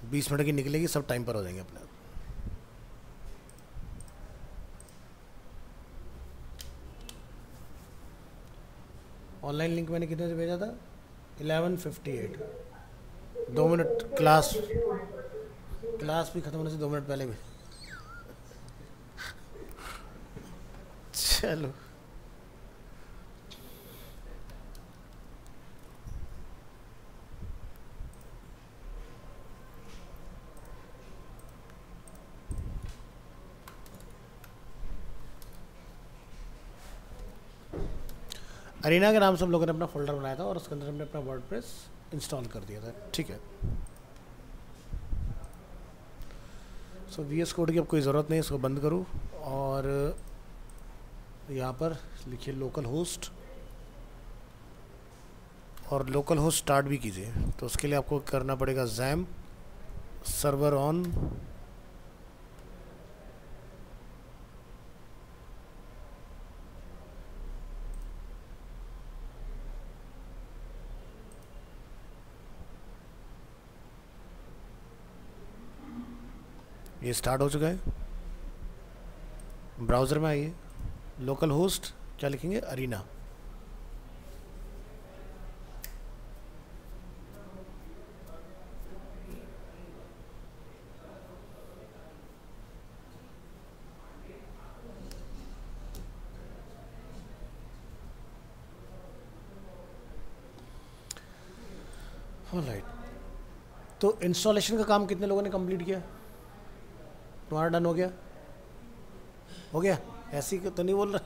20 minute की निकलेगी, सब टाइम पर हो जाएंगे अपने। ऑनलाइन लिंक मैंने कितने से भेजा था? 11:58। 2 मिनट क्लास भी ख़त्म होने से 2 मिनट पहले भी। चलो, अरीना के नाम से हम लोगों ने अपना फोल्डर बनाया था और उसके अंदर हमने अपना वर्डप्रेस इंस्टॉल कर दिया था। ठीक है, सो VS कोड की अब कोई ज़रूरत नहीं, इसको बंद करूँ और यहाँ पर लिखिए लोकल होस्ट, और लोकल होस्ट स्टार्ट भी कीजिए। तो उसके लिए आपको करना पड़ेगा XAMPP सर्वर ऑन, ये स्टार्ट हो चुका है। ब्राउज़र में आइए, लोकल होस्ट क्या लिखेंगे? अरीना। ऑलराइट, तो इंस्टॉलेशन का काम कितने लोगों ने कंप्लीट किया? तुम्हारा डन हो गया? हो गया? ऐसी तो नहीं बोल रहा?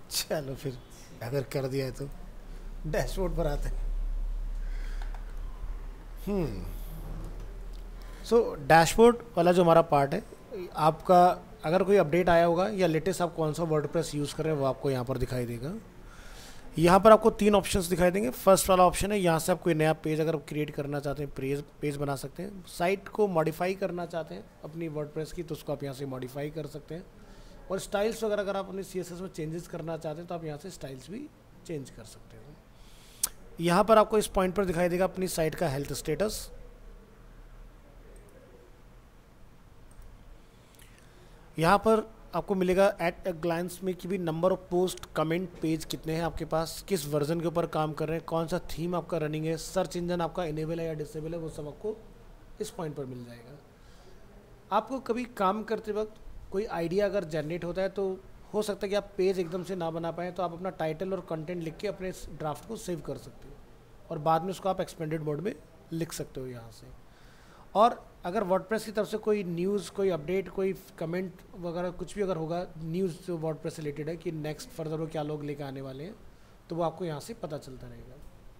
चलो फिर, अगर कर दिया है तो डैशबोर्ड पर आते हैं। सो डैशबोर्ड वाला जो हमारा पार्ट है, आपका अगर कोई अपडेट आया होगा या लेटेस्ट आप कौन सा वर्डप्रेस यूज़ कर रहे हैं वो आपको यहाँ पर दिखाई देगा। यहाँ पर आपको 3 ऑप्शंस दिखाई देंगे। फर्स्ट वाला ऑप्शन है, यहाँ से आप कोई नया पेज अगर क्रिएट करना चाहते हैं, पेज बना सकते हैं। साइट को मॉडिफाई करना चाहते हैं अपनी वर्डप्रेस की, तो उसको आप यहाँ से मॉडिफाई कर सकते हैं। और स्टाइल्स वगैरह अगर आप अपने CSS में चेंजेस करना चाहते हैं तो आप यहाँ से स्टाइल्स भी चेंज कर सकते हैं। यहाँ पर आपको इस पॉइंट पर दिखाई देगा अपनी साइट का हेल्थ स्टेटस। यहाँ पर आपको मिलेगा एट अ ग्लांस में कि भी number of post, comment, page कितने हैं आपके पास, किस वर्जन के ऊपर काम कर रहे हैं, कौन सा थीम आपका रनिंग है, सर्च इंजन आपका इनेबल है या डिसेबल है, वो सब आपको इस पॉइंट पर मिल जाएगा। आपको कभी काम करते वक्त कोई आइडिया अगर जनरेट होता है तो हो सकता है कि आप पेज एकदम से ना बना पाएँ, तो आप अपना टाइटल और कंटेंट लिख के अपने ड्राफ्ट को सेव कर सकते हो और बाद में उसको आप एक्सपेंडेड मोड में लिख सकते हो यहाँ से। और अगर वर्डप्रेस की तरफ से कोई न्यूज़, कोई अपडेट, कोई कमेंट वगैरह कुछ भी अगर होगा, न्यूज़ जो वर्डप्रेस से रिलेटेड है कि नेक्स्ट फर्दर वो क्या लोग लेकर आने वाले हैं, तो वो आपको यहाँ से पता चलता रहेगा।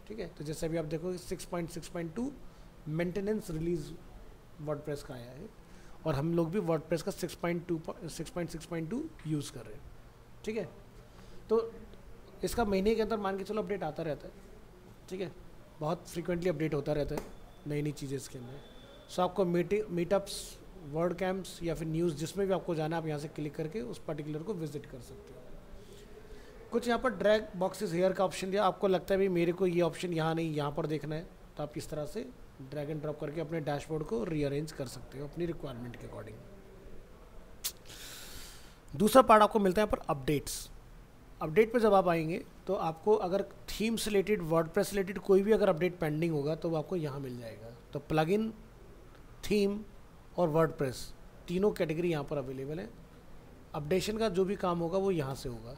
ठीक है, तो जैसे अभी आप देखो 6.6.2 मेंटेनेंस रिलीज वर्डप्रेस का आया है और हम लोग भी वर्डप्रेस का 6.6.2 यूज़ कर रहे हैं। ठीक है, तो इसका महीने के अंदर मान के चलो अपडेट आता रहता है। ठीक है, बहुत फ्रीक्वेंटली अपडेट होता रहता है नई नई चीज़ें इसके अंदर। सो आपको मीटअप्स, वर्ड कैंप्स या फिर न्यूज़ जिसमें भी आपको जाना है, आप यहाँ से क्लिक करके उस पर्टिकुलर को विजिट कर सकते हो। कुछ यहाँ पर ड्रैग बॉक्सेस हेयर का ऑप्शन दिया, आपको लगता है भाई मेरे को ये ऑप्शन यहाँ नहीं यहाँ पर देखना है, तो आप इस तरह से ड्रैग एंड ड्रॉप करके अपने डैशबोर्ड को रीअरेंज कर सकते हो अपनी रिक्वायरमेंट के अकॉर्डिंग। दूसरा पार्ट आपको मिलता है यहाँ पर अपडेट्स। अपडेट पे जब आप आएंगे तो आपको अगर थीम से रिलेटेड, वर्डप्रेस रिलेटेड कोई भी अगर अपडेट पेंडिंग होगा तो वो आपको यहाँ मिल जाएगा। तो प्लगइन, थीम और वर्डप्रेस तीनों कैटेगरी यहाँ पर अवेलेबल है। अपडेशन का जो भी काम होगा वो यहाँ से होगा।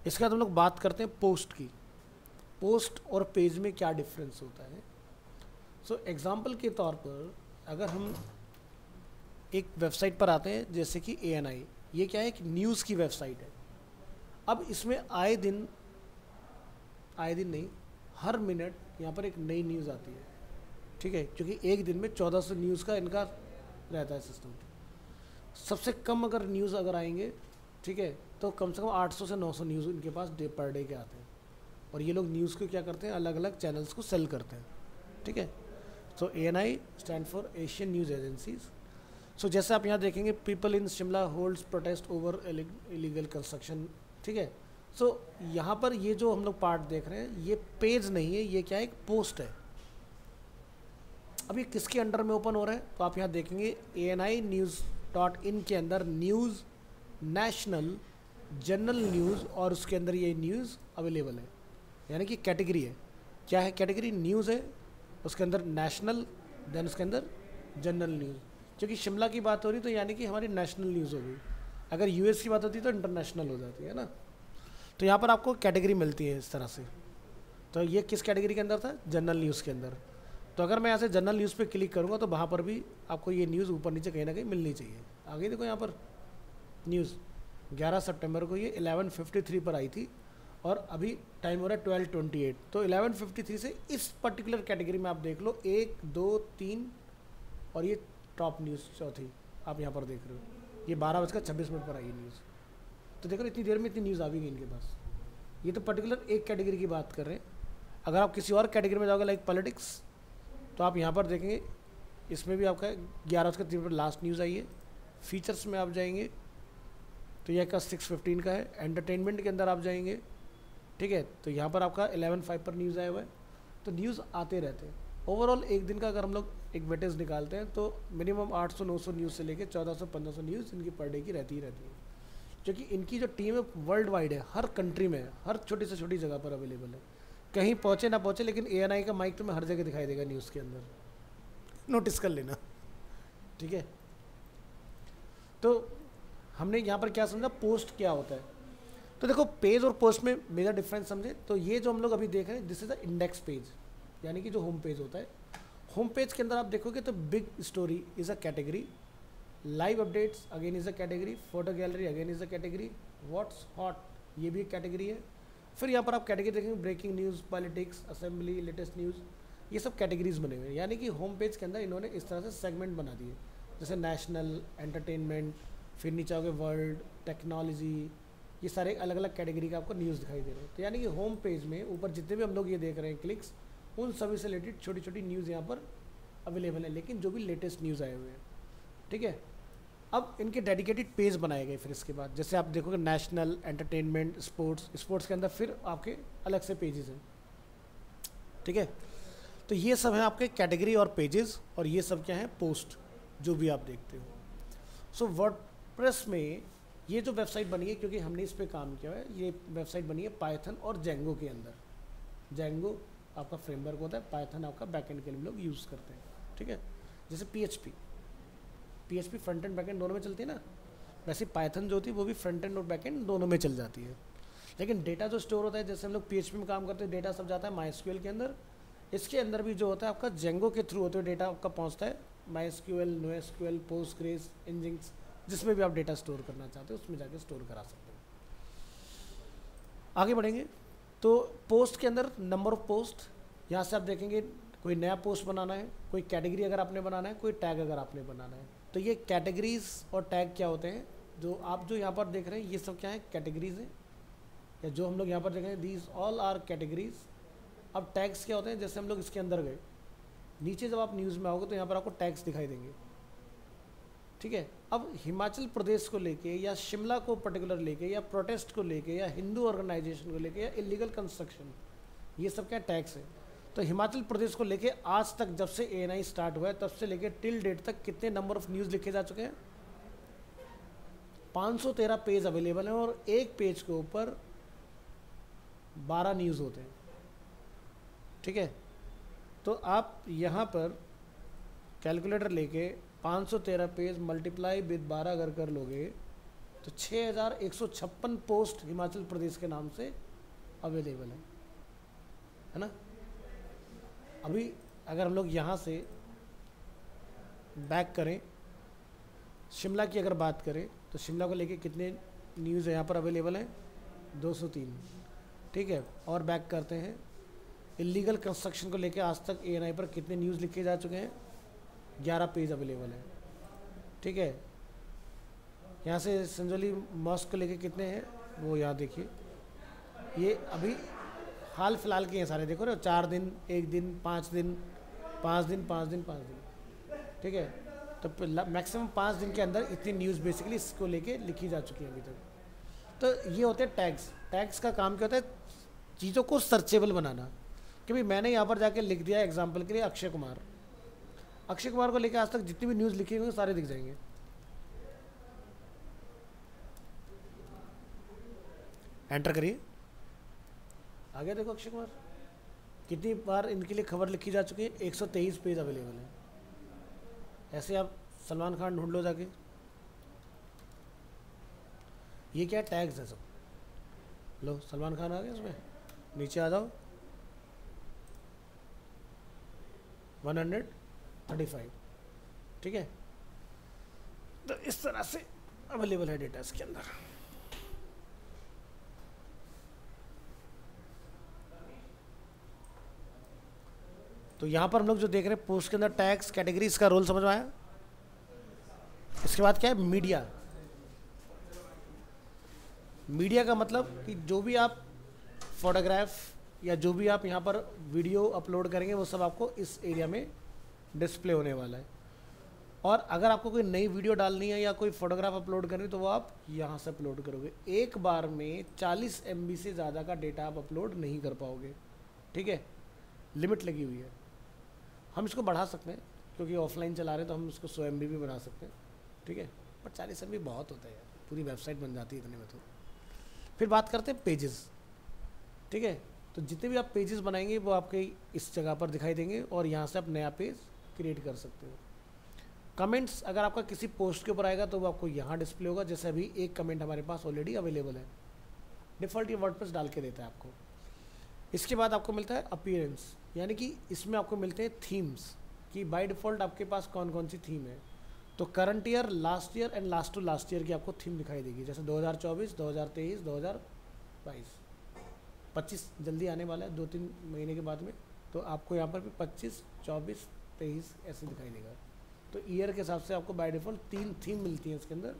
इसके बाद हम लोग बात करते हैं पोस्ट की। पोस्ट और पेज में क्या डिफरेंस होता है। सो एग्जांपल के तौर पर अगर हम एक वेबसाइट पर आते हैं जैसे कि ANI, ये क्या है, एक न्यूज़ की वेबसाइट है। अब इसमें आए दिन नहीं, हर मिनट यहाँ पर एक नई न्यूज़ आती है। ठीक है, क्योंकि एक दिन में 1400 न्यूज़ का इनका रहता है सिस्टम। सबसे कम अगर न्यूज़ अगर आएंगे, ठीक है, तो कम से कम 800 से 900 न्यूज़ इनके पास पर डे के आते हैं। और ये लोग न्यूज़ को क्या करते हैं, अलग अलग चैनल्स को सेल करते हैं। ठीक है, so ANI stand for Asian news agencies. So जैसे आप यहाँ देखेंगे, people in Shimla holds protest over illegal construction. ठीक है, सो यहाँ पर ये जो हम लोग पार्ट देख रहे हैं ये पेज नहीं है, ये क्या है, एक पोस्ट है। अब ये किसके अंडर में ओपन हो रहा है, तो आप यहाँ देखेंगे ANI-News.in के अंदर न्यूज़, नेशनल, जनरल न्यूज़ और उसके अंदर ये न्यूज़ अवेलेबल है, यानी कि कैटेगरी है। क्या है कैटेगरी, न्यूज़ है, उसके अंदर नेशनल, देन उसके अंदर जनरल न्यूज़। क्योंकि शिमला की बात हो रही तो यानी कि हमारी नेशनल न्यूज़ हो गई, अगर यूएस की बात होती तो इंटरनेशनल हो जाती है ना। तो यहाँ पर आपको कैटेगरी मिलती है इस तरह से। तो ये किस कैटेगरी के अंदर था, जनरल न्यूज़ के अंदर। तो अगर मैं यहाँ से जनरल न्यूज़ पे क्लिक करूँगा तो वहाँ पर भी आपको ये न्यूज़ ऊपर नीचे कहीं ना कहीं मिलनी चाहिए। आगे देखो यहाँ पर न्यूज़ 11 सितंबर को ये 11:53 पर आई थी और अभी टाइम हो रहा है 12:28। तो 11:53 से इस पर्टिकुलर कैटेगरी में आप देख लो 1, 2, 3 और ये टॉप न्यूज़ चौथी आप यहाँ पर देख रहे हो, ये 12:26 पर आई है न्यूज़। तो देखो इतनी देर में इतनी न्यूज़ आ भी गई इनके पास। ये तो पर्टिकुलर एक कैटेगरी की बात कर रहे हैं। अगर आप किसी और कैटेगरी में जाओगे लाइक पॉलिटिक्स, तो आप यहाँ पर देखेंगे इसमें भी आपका 11:03 पर लास्ट न्यूज़ आई है। फीचर्स में आप जाएंगे तो यह का 6:15 का है। एंटरटेनमेंट के अंदर आप जाएंगे, ठीक है, तो यहाँ पर आपका 11:05 पर न्यूज़ आया हुआ है। तो न्यूज़ आते रहते हैं। ओवरऑल एक दिन का अगर हम लोग एक वेटेज निकालते हैं तो मिनिमम 800-900 न्यूज़ से लेकर 1400-1500 न्यूज़ इनकी पर डे की रहती ही रहती है। क्योंकि इनकी जो टीम है वर्ल्ड वाइड है, हर कंट्री में है, हर छोटी से छोटी जगह पर अवेलेबल है। कहीं पहुँचे ना पहुँचे, लेकिन ANI का माइक तुम्हें हर जगह दिखाई देगा न्यूज़ के अंदर, नोटिस कर लेना, ठीक है। तो हमने यहाँ पर क्या समझा, पोस्ट क्या होता है। तो देखो पेज और पोस्ट में मेजर डिफरेंस समझे तो ये जो हम लोग अभी देख रहे हैं this is the index page, यानी कि जो होम पेज होता है। होम पेज के अंदर आप देखोगे तो big story is a category, live updates again is a category, photo gallery again is a category, what's hot ये भी एक कैटेगरी है। फिर यहाँ पर आप कैटेगरी देखेंगे breaking news, politics, assembly, latest news, ये सब कैटेगरीज बने हुए हैं। यानी कि होम पेज के अंदर इन्होंने इस तरह से सेगमेंट बना दिए, जैसे नेशनल, एंटरटेनमेंट, फिर नीचे आओगे वर्ल्ड, टेक्नोलॉजी, ये सारे अलग अलग कैटेगरी का आपको न्यूज़ दिखाई दे रहे हैं। तो यानी कि होम पेज में ऊपर जितने भी हम लोग ये देख रहे हैं क्लिक्स, उन सभी से रिलेटेड छोटी छोटी न्यूज़ यहाँ पर अवेलेबल है, लेकिन जो भी लेटेस्ट न्यूज़ आए हुए हैं, ठीक है। अब इनके डेडिकेटेड पेज बनाए गए। फिर इसके बाद जैसे आप देखोगे नेशनल, एंटरटेनमेंट, स्पोर्ट्स, स्पोर्ट्स के अंदर फिर आपके अलग से पेजेस हैं, ठीक है। तो ये सब हैं आपके कैटेगरी और पेजेस, और ये सब क्या है, पोस्ट, जो भी आप देखते हो। सो वर्डप्रेस में ये जो वेबसाइट बनी है, क्योंकि हमने इस पर काम किया है, ये वेबसाइट बनी है पाइथन और जेंगो के अंदर। जेंगो आपका फ्रेमवर्क होता है, पाइथन आपका बैकएंड के लिए हम लोग यूज़ करते हैं, ठीक है। जैसे PHP फ्रंट एंड बैकएंड दोनों में चलती है ना, वैसे पाइथन जो होती है वो भी फ्रंट एंड और बैकएंड दोनों में चल जाती है। लेकिन डेटा जो स्टोर होता है, जैसे हम लोग PHP में काम करते हैं, डेटा सब जाता है MySQL के अंदर। इसके अंदर भी जो होता है आपका जेंगो के थ्रू होते हुए डेटा आपका पहुँचता है MySQL, NoSQL, पोस्टग्रेस, इंजिन्स, जिसमें भी आप डेटा स्टोर करना चाहते हो उसमें जाके स्टोर करा सकते हो। आगे बढ़ेंगे तो पोस्ट के अंदर नंबर ऑफ पोस्ट, यहाँ से आप देखेंगे कोई नया पोस्ट बनाना है, कोई कैटेगरी अगर आपने बनाना है, कोई टैग अगर आपने बनाना है। तो ये कैटेगरीज और टैग क्या होते हैं, जो आप जो यहाँ पर देख रहे हैं ये सब क्या है, कैटेगरीज हैं, या जो हम लोग यहाँ पर देख रहे हैं दीज ऑल आर कैटेगरीज। अब टैग्स क्या होते हैं, जैसे हम लोग इसके अंदर गए, नीचे जब आप न्यूज़ में आओगे तो यहाँ पर आपको टैग्स दिखाई देंगे, ठीक है। अब हिमाचल प्रदेश को लेके या शिमला को पर्टिकुलर लेके या प्रोटेस्ट को लेके या हिंदू ऑर्गेनाइजेशन को लेके या इलीगल कंस्ट्रक्शन, ये सब क्या टैग्स है। तो हिमाचल प्रदेश को लेके आज तक जब से ANI स्टार्ट हुआ है तब से लेके टिल डेट तक कितने नंबर ऑफ न्यूज़ लिखे जा चुके हैं, 513 पेज अवेलेबल हैं, और एक पेज के ऊपर 12 न्यूज़ होते हैं, ठीक है। तो आप यहाँ पर कैलकुलेटर लेके 513 पेज मल्टीप्लाई विद 12 अगर कर लोगे तो 6156 पोस्ट हिमाचल प्रदेश के नाम से अवेलेबल है ना। अभी अगर हम लोग यहाँ से बैक करें, शिमला की अगर बात करें तो शिमला को लेके कितने न्यूज़ यहाँ पर अवेलेबल हैं, 203, ठीक है। और बैक करते हैं, इलीगल कंस्ट्रक्शन को लेके आज तक ANI पर कितने न्यूज़ लिखे जा चुके हैं, 11 पेज अवेलेबल है, ठीक है। यहाँ से संजौली मॉस्क को लेके कितने हैं वो यहाँ देखिए, ये अभी हाल फिलहाल के हैं सारे, देखो ना, 4 दिन, 1 दिन, 5 दिन, 5 दिन, 5 दिन, 5 दिन, ठीक है। तो मैक्सिमम 5 दिन के अंदर इतनी न्यूज़ बेसिकली इसको लेके लिखी जा चुकी है अभी तक। तो ये होते हैं टैग्स। टैग्स का काम क्या होता है, चीज़ों को सर्चेबल बनाना। कि भाई मैंने यहाँ पर जाके लिख दिया एग्जाम्पल के लिए अक्षय कुमार, अक्षय कुमार को लेकर आज तक जितनी भी न्यूज़ लिखी हुई सारे दिख जाएंगे। एंटर करिए, आगे देखो अक्षय कुमार कितनी बार इनके लिए खबर लिखी जा चुकी है, 123 पेज अवेलेबल है। ऐसे आप सलमान खान ढूंढ लो जाके, ये क्या टैग्स है सब। लो सलमान खान आ गया इसमें, नीचे आ जाओ 135, ठीक है। तो इस तरह से अवेलेबल है डेटा इसके अंदर। तो यहाँ पर हम लोग जो देख रहे हैं पोस्ट के अंदर टैग्स कैटेगरीज का रोल समझ में आया। इसके बाद क्या है, मीडिया। मीडिया का मतलब कि जो भी आप फोटोग्राफ या जो भी आप यहाँ पर वीडियो अपलोड करेंगे वो सब आपको इस एरिया में डिस्प्ले होने वाला है। और अगर आपको कोई नई वीडियो डालनी है या कोई फोटोग्राफ अपलोड करनी है तो वो आप यहाँ से अपलोड करोगे। एक बार में 40 MB से ज़्यादा का डेटा आप अपलोड नहीं कर पाओगे, ठीक है, लिमिट लगी हुई है। हम इसको बढ़ा सकते हैं क्योंकि ऑफलाइन चला रहे हैं तो हम इसको 100 MB भी बना सकते हैं, ठीक है, पर 40 MB बहुत होता है यार, पूरी वेबसाइट बन जाती है इतने में। तो फिर बात करते हैं पेजेस, ठीक है। तो जितने भी आप पेजेस बनाएंगे वो आपके इस जगह पर दिखाई देंगे और यहाँ से आप नया पेज क्रिएट कर सकते हो। कमेंट्स अगर आपका किसी पोस्ट के ऊपर आएगा तो वो आपको यहाँ डिस्प्ले होगा। जैसे अभी एक कमेंट हमारे पास ऑलरेडी अवेलेबल है, डिफ़ॉल्ट ये वर्डप्रेस डाल के देता है आपको। इसके बाद आपको मिलता है अपीयरेंस, यानी कि इसमें आपको मिलते हैं थीम्स कि बाय डिफ़ॉल्ट आपके पास कौन कौन सी थीम है। तो current year, last year and last to last year की आपको थीम दिखाई देगी। जैसे 2024, 2023, 2022, 25 जल्दी आने वाला है 2-3 महीने के बाद में, तो आपको यहाँ पर भी 25, 24, 23 ऐसे दिखाई देगा। तो ईयर के हिसाब से आपको बाय डिफ़ॉल्ट 3 थीम मिलती हैं इसके अंदर।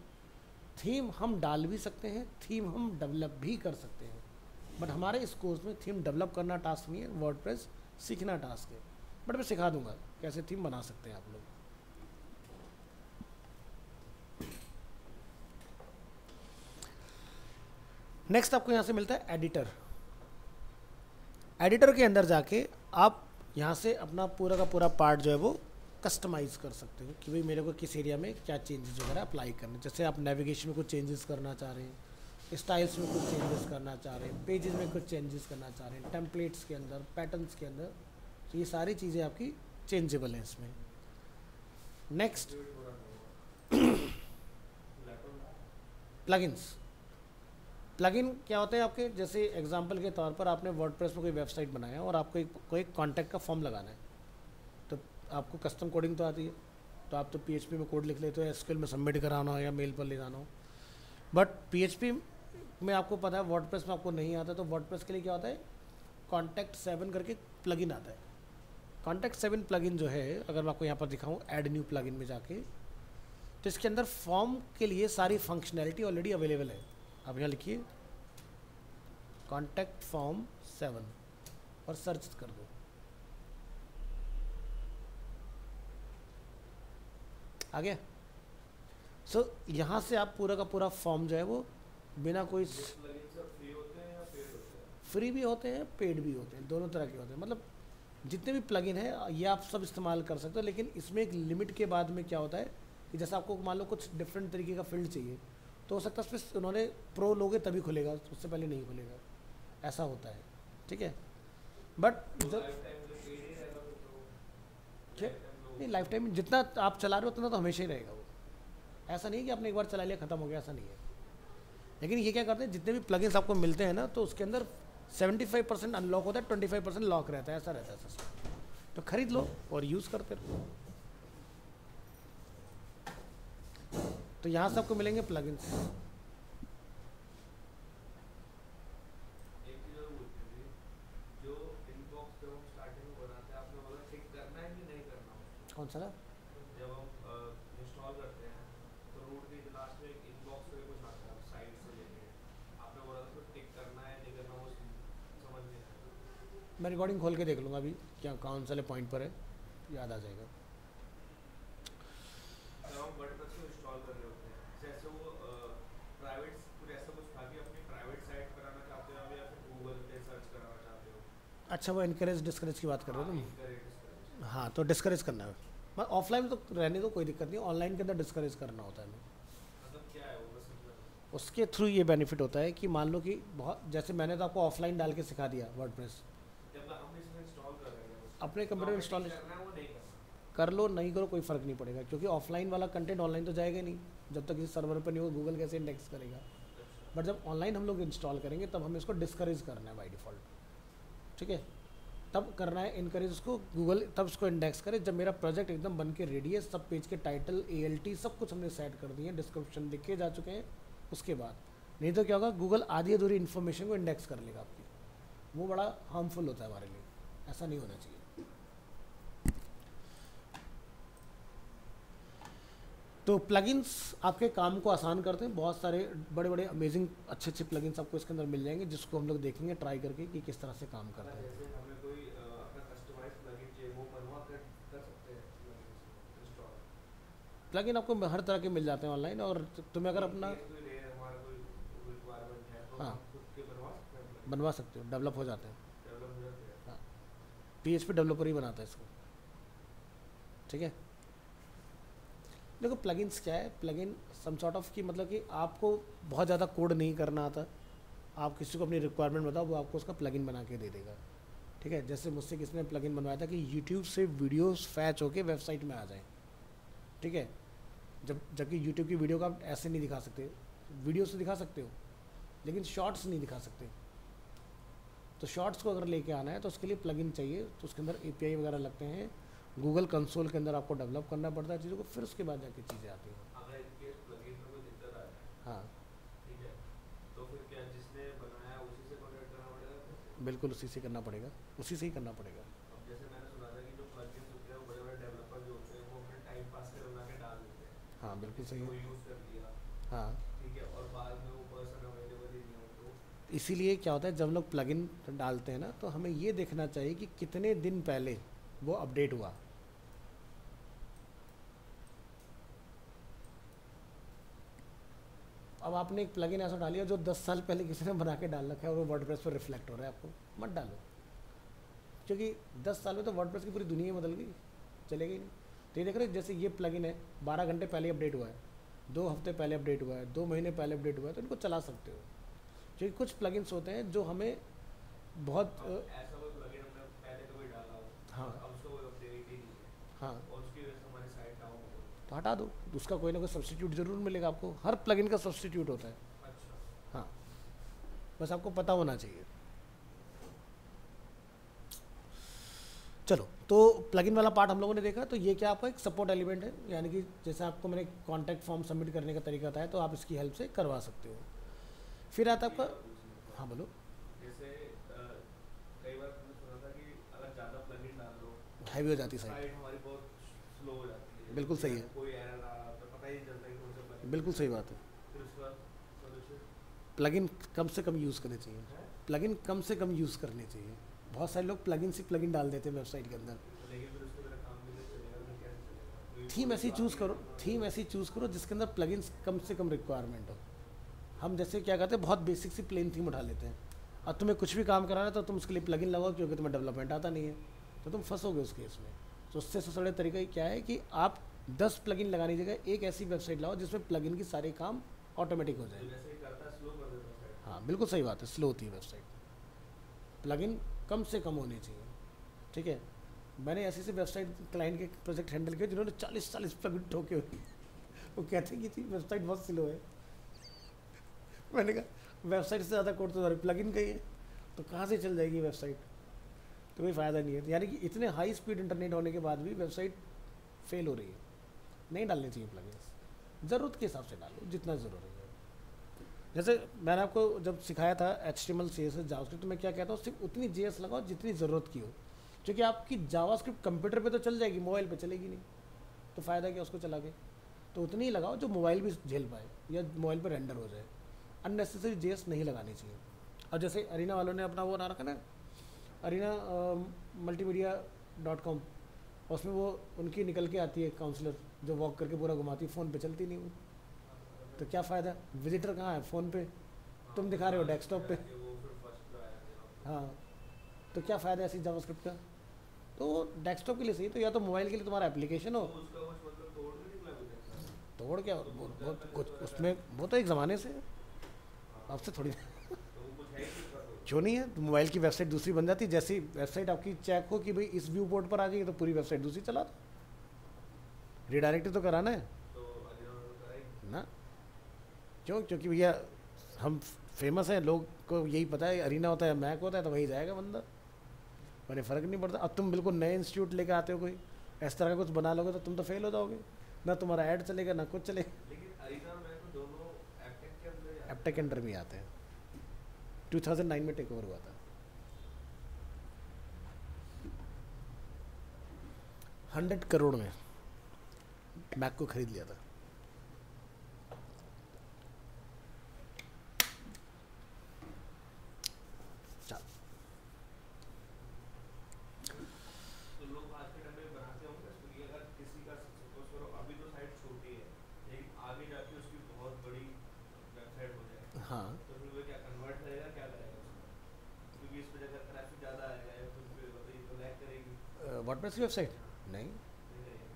थीम हम डाल भी सकते हैं, थीम हम डेवलप भी कर सकते हैं, बट हमारे इस कोर्स में थीम डेवलप करना टास्क नहीं है, वर्डप्रेस सीखना टास्क है। बट मैं सिखा दूंगा कैसे थीम बना सकते हैं आप लोग। नेक्स्ट आपको यहाँ से मिलता है एडिटर। एडिटर के अंदर जाके आप यहाँ से अपना पूरा का पूरा पार्ट जो है वो कस्टमाइज़ कर सकते हो कि भाई मेरे को किस एरिया में क्या चेंजेस वगैरह अप्लाई करने। जैसे आप नेविगेशन में कुछ चेंजेस करना चाह रहे हैं, स्टाइल्स में कुछ चेंजेस करना चाह रहे हैं, पेजेस में कुछ चेंजेस करना चाह रहे हैं, टेम्पलेट्स के अंदर, पैटर्न्स के अंदर, तो ये सारी चीज़ें आपकी चेंजेबल हैं इसमें। Next plugins. प्लगइन क्या होते हैं आपके, जैसे एग्जांपल के तौर पर आपने वर्डप्रेस में कोई वेबसाइट बनाया और आपको कोई कॉन्टैक्ट का फॉर्म लगाना है, तो आपको कस्टम कोडिंग तो आती है, तो आप तो PHP में कोड लिख लेते हो, SQL में सबमिट कराना हो या मेल पर ले जाना हो। बट PHP में आपको पता है, वर्डप्रेस में आपको नहीं आता। तो वर्डप्रेस के लिए क्या होता है, कॉन्टैक्ट 7 करके प्लगइन आता है। कॉन्टैक्ट 7 प्लगइन जो है, अगर मैं आपको यहाँ पर दिखाऊँ ऐड न्यू प्लगइन में जाके, तो इसके अंदर फॉर्म के लिए सारी फंक्शनैलिटी ऑलरेडी अवेलेबल है। आप यहाँ लिखिए कॉन्टैक्ट फॉर्म 7 और सर्च कर दो। आ गया। सो यहाँ से आप पूरा का पूरा फॉर्म जो है वो बिना कोई, फ्री भी होते हैं, पेड भी होते हैं, दोनों तरह के होते हैं। मतलब जितने भी प्लगइन है ये आप सब इस्तेमाल कर सकते हो, लेकिन इसमें एक लिमिट के बाद में क्या होता है कि जैसे आपको मान लो कुछ डिफरेंट तरीके का फील्ड चाहिए, तो हो सकता है उसमें उन्होंने प्रो लोगे तभी खुलेगा, उससे पहले नहीं खुलेगा, ऐसा होता है, ठीक है। बट नहीं, लाइफ टाइम जितना आप चला रहे हो उतना तो हमेशा ही रहेगा वो। ऐसा नहीं कि आपने एक बार चला लिया ख़त्म हो गया, ऐसा नहीं है। लेकिन ये क्या करते हैं, जितने भी प्लगइन्स आपको मिलते हैं ना, तो उसके अंदर 75% अनलॉक होता है, 25% लॉक रहता है, ऐसा रहता है सिस्टम। तो खरीद लो और यूज़ करते रहो। तो यहाँ से आपको मिलेंगे प्लगइन्स। कौन सा? जब हम इंस्टॉल करते हैं तो रूट के लास्ट में एक इनबॉक्स पे कुछ आता है साइड से लेके, आपने बोला था तो टिक करना है नहीं करना, वो समझ नहीं आया। मैं रिकॉर्डिंग खोल के देख लूँगा अभी क्या कौन सा पॉइंट पर है, याद आ जाएगा। जब हम वर्डप्रेस को इंस्टॉल कर रहे होते हैं, जैसे वो प्राइवेट कुछ ऐसा कुछ था कि अपने अच्छा, वो इनकरेज डिस्करेज की बात कर रहे हो तुम? Incorrect discourage. हाँ, तो डिस्करेज करना है। मैं ऑफलाइन में तो रहने दो, कोई दिक्कत नहीं, ऑनलाइन के अंदर डिस्करेज करना होता है हमें। मतलब क्या है वो, बस समझा। उसके थ्रू ये बेनिफिट होता है कि मान लो कि बहुत, जैसे मैंने तो आपको ऑफलाइन डाल के सिखा दिया वर्डप्रेस, जब हम इसमें इंस्टॉल कर रहे हैं उसको, अपने तो कंप्यूटर हमें इंस्टॉल ठीक करना है वो नहीं करना। कर लो, नहीं करो कोई फ़र्क नहीं पड़ेगा, क्योंकि ऑफलाइन वाला कंटेंट ऑनलाइन तो जाएगा ही नहीं जब तक किसी सर्वर पर नहीं हो, गूगल कैसे इंडेक्स करेगा। अच्छा। बट जब ऑनलाइन हम लोग इंस्टॉल करेंगे तब हमें इसको डिस्करेज करना है बाई डिफ़ॉल्ट, ठीक है? तब करना है इनकरेज उसको, गूगल तब उसको इंडेक्स करे जब मेरा प्रोजेक्ट एकदम बन के रेडी है, सब पेज के टाइटल, ALT सब कुछ हमने सेट कर दिए, डिस्क्रिप्शन लिखे जा चुके हैं, उसके बाद। नहीं तो क्या होगा, गूगल आधी अधूरी इन्फॉर्मेशन को इंडेक्स कर लेगा आपकी, वो बड़ा हार्मफुल होता है हमारे लिए, ऐसा नहीं होना चाहिए। तो प्लगइन्स आपके काम को आसान करते हैं, बहुत सारे बड़े बड़े अमेजिंग अच्छे अच्छे प्लगइन्स आपको इसके अंदर मिल जाएंगे, जिसको हम लोग देखेंगे ट्राई करके कि किस तरह से काम करते अगर हैं। जैसे हमें कोई अपना कस्टमाइज प्लगइन चाहिए, वो बनवा कर सकते हैं प्लगइन्स इंस्टॉल। प्लगइन आपको हर तरह के मिल जाते हैं ऑनलाइन, और तुम्हें अगर अपना, कोई ले हमारा कोई रिक्वायरमेंट है तो हाँ, हम खुद के बनवा सकते हैं प्लगइन। बनवा सकते हो, डेवलप हो जाते हैं। डेवलप हो जाते हैं। हाँ, PHP डेवलपर ही बनाता है इसको, ठीक है? देखो प्लगइन्स क्या है, प्लगइन सम सॉर्ट ऑफ की मतलब कि आपको बहुत ज़्यादा कोड नहीं करना आता, आप किसी को अपनी रिक्वायरमेंट बताओ, वो आपको उसका प्लगइन बना के दे देगा, ठीक है? जैसे मुझसे किसी ने प्लगइन बनवाया था कि यूट्यूब से वीडियोस फैच होके वेबसाइट में आ जाएं, ठीक है? जबकि यूट्यूब की वीडियो को आप ऐसे नहीं दिखा सकते, वीडियो से दिखा सकते हो लेकिन शॉर्ट्स नहीं दिखा सकते। तो शॉर्ट्स को अगर लेके आना है तो उसके लिए प्लगइन चाहिए, तो उसके अंदर API वगैरह लगते हैं, गूगल कंसोल के अंदर आपको डेवलप करना पड़ता है चीज़ों को, फिर उसके बाद जाके चीज़ें आती हैं। अगर इनकेस प्लगइन में कोई दिक्कत आ जाए, हाँ, ठीक है, तो फिर क्या जिसने बनाया उसी से कॉन्टेक्ट करना पड़ेगा कैसे? बिल्कुल उसी से करना पड़ेगा, उसी से ही करना पड़ेगा। अब जैसे मैंने सुना था कि जो प्लगइन्स होते हैं वो बड़े बड़े डेवलपर जो होते हैं वो अपने टाइम पास के बना के डाल देते हैं, हाँ बिल्कुल किसी सही को है। यूज़ कर लिया, हाँ, ठीक है, और बाद में वो पर्सन अवेलेबल ही नहीं हो तो। इसीलिए क्या होता है जब लोग प्लगइन डालते हैं ना, तो हमें ये देखना चाहिए कि कितने दिन पहले वो अपडेट हुआ। अब आपने एक प्लगइन ऐसा डालिया जो 10 साल पहले किसी ने बना के डाल रखा है और वो वर्डप्रेस पर रिफ्लेक्ट हो रहा है, आपको मत डालो, क्योंकि 10 साल में तो वर्डप्रेस की पूरी दुनिया ही बदल गई, चलेगी नहीं। तो ये देख रहे हैं, जैसे ये प्लगइन है 12 घंटे पहले अपडेट हुआ है, 2 हफ्ते पहले अपडेट हुआ है, 2 महीने पहले अपडेट हुआ है, तो इनको चला सकते हो। क्योंकि कुछ प्लगइन्स होते हैं जो हमें बहुत अब ऐसा कोई प्लगइन हमने पहले कभी डाला हो, हाँ अब उसका कोई अपडेट ही नहीं है हाँ, और उसकी वजह से हमारी साइट डाउन हो गई। तो हटा दो, उसका कोई ना कोई सब्स्टिट्यूट ज़रूर मिलेगा आपको, हर प्लगइन का सब्स्टिट्यूट होता है। अच्छा। हाँ, बस आपको पता होना चाहिए। चलो, तो प्लगइन वाला पार्ट हम लोगों ने देखा, तो ये क्या आपका एक सपोर्ट एलिमेंट है, यानी कि जैसे आपको मैंने कॉन्टैक्ट फॉर्म सबमिट करने का तरीका बताया, तो आप इसकी हेल्प से करवा सकते हो। फिर आता है आपका, हाँ बोलो। जैसे कई बार मैंने सुना था कि अगर ज़्यादा प्लगइन डाल दो हैवी हो जाती साइट, साइट हमारी बहुत स्लो हो जाती है। बिल्कुल सही है, कोई एरर आ रहा तो पता ही नहीं चलता कि कौन सा प्लगइन। बिल्कुल सही बात है। फिर उसका सोल्यूशन प्लगइन कम से कम यूज़ करने चाहिए, है, प्लगइन कम से कम यूज़ करने चाहिए। बहुत सारे लोग प्लगइन से प्लगइन डाल देते हैं वेबसाइट के अंदर। लेकिन फिर उसके बिना काम भी नहीं चलेगा, फिर कैसे चलेगा? कोई थीम कोई ऐसी बात चूज़ ही करो, नहीं होता। थीम ऐसी चूज़ करो जिसके अंदर प्लगइन्स कम से कम रिक्वायरमेंट हो। हम जैसे क्या कहते हैं, बहुत बेसिक सी प्लेन थीम उठा लेते हैं, अब तुम्हें कुछ भी काम कराना है तो तुम उसके लिए प्लगइन लगाओ, क्योंकि तुम्हें डेवलपमेंट आता नहीं है, तो तुम फंसोगे उस केस में। तो उससे सड़े तरीका क्या है कि आप 10 प्लगइन लगाने की जगह एक ऐसी वेबसाइट लाओ जिसमें प्लगइन की सारे काम ऑटोमेटिक हो तो जाए। जैसे ही करता है स्लो कर देता है साइट। हाँ बिल्कुल सही बात है, स्लो होती है वेबसाइट, प्लगइन कम से कम होनी चाहिए, ठीक है? मैंने ऐसी ऐसी वेबसाइट क्लाइंट के प्रोजेक्ट हैंडल किए जिन्होंने 40-40 प्लगइन ठोके हुए, वो कहते हैं कि थी वेबसाइट बहुत स्लो है। मैंने कहा वेबसाइट से ज़्यादा कोड तो प्लगइन का ही है, तो कहाँ से चल जाएगी वेबसाइट, तो कोई फ़ायदा नहीं है। यानी कि इतने हाई स्पीड इंटरनेट होने के बाद भी वेबसाइट फेल हो रही है, नहीं डालनी चाहिए प्लगइन्स, ज़रूरत के हिसाब से डालो जितना ज़रूरी है। जैसे मैंने आपको जब सिखाया था HTML CSS जावास्क्रिप्ट, तो मैं क्या कहता हूँ, सिर्फ उतनी JS लगाओ जितनी ज़रूरत की हो, क्योंकि आपकी जावास्क्रिप्ट कंप्यूटर पे तो चल जाएगी, मोबाइल पे चलेगी नहीं, तो फ़ायदा क्या उसको चला के। तो उतनी ही लगाओ जो मोबाइल भी झेल पाए या मोबाइल पर रेंडर हो जाए, अननेसेसरी JS नहीं लगानी चाहिए। और जैसे अरीना वालों ने अपना वो बना रखा ना, अरीना multimedia.com, उसमें वो उनकी निकल के आती है काउंसलर जो वॉक करके पूरा घुमाती है, फ़ोन पे चलती नहीं वो, तो क्या फ़ायदा, विजिटर कहाँ है, फ़ोन पे तुम दिखा रहे हो डेस्कटॉप पे। वो फिर फर्स्ट पे आ जाते हैं। हाँ, तो क्या फ़ायदा है ऐसी जावास्क्रिप्ट का? तो डेस्कटॉप के लिए सही, तो या तो मोबाइल के लिए तुम्हारा एप्लीकेशन हो। तो उसका कुछ मतलब तोड़ भी निकला अभी तक? तोड़ क्या, तो बहुत बहुत ज़्यादा कुछ जो है उसमें, वो तो एक ज़माने से है, हाँ, आपसे थोड़ी। तो वो कुछ है ही नहीं उसका तो। क्यों नहीं है, तो मोबाइल की वेबसाइट दूसरी बन जाती, जैसी वेबसाइट आपकी चेक हो कि भाई इस व्यू पोर्ट पर आ गई तो पूरी वेबसाइट दूसरी चला दो, रिडायरेक्ट तो कराना है तो अरिना करेगी। ना। क्यों? क्योंकि भैया हम फेमस हैं, लोग को यही पता है अरीना होता है, मैक होता है, तो वहीं जाएगा बंदा, उन्हें फ़र्क नहीं पड़ता। अब तुम बिल्कुल नए इंस्टीट्यूट लेकर आते हो कोई, इस तरह का कुछ बना लोगे तो तुम तो फेल हो जाओगे, ना तुम्हारा ऐड चलेगा ना कुछ चलेगा। लेकिन अरिना और मैं तो दोनों एपटेक के अंदर ही आते एपटेक के अंडर में आते हैं, 2009 में टेक ओवर हुआ था। 100 करोड़ में मैक को खरीद लिया था। चल, तो लोग आज के टाइम में बनाते होंगे क्योंकि अगर किसी का सपोज करो अभी तो साइट छोटी है लेकिन आगे जाके उसकी बहुत बड़ी वेबसाइट हो जाए हाँ, तो फिर वो क्या कन्वर्ट करेगा क्या करेगा उसका? क्योंकि इस पे अगर ट्रैफिक ज़्यादा आएगा या फिर मतलब ये तो लैग करेगी। वर्डप्रेस की वेबसाइट हाँ, नहीं। नहीं करेगी।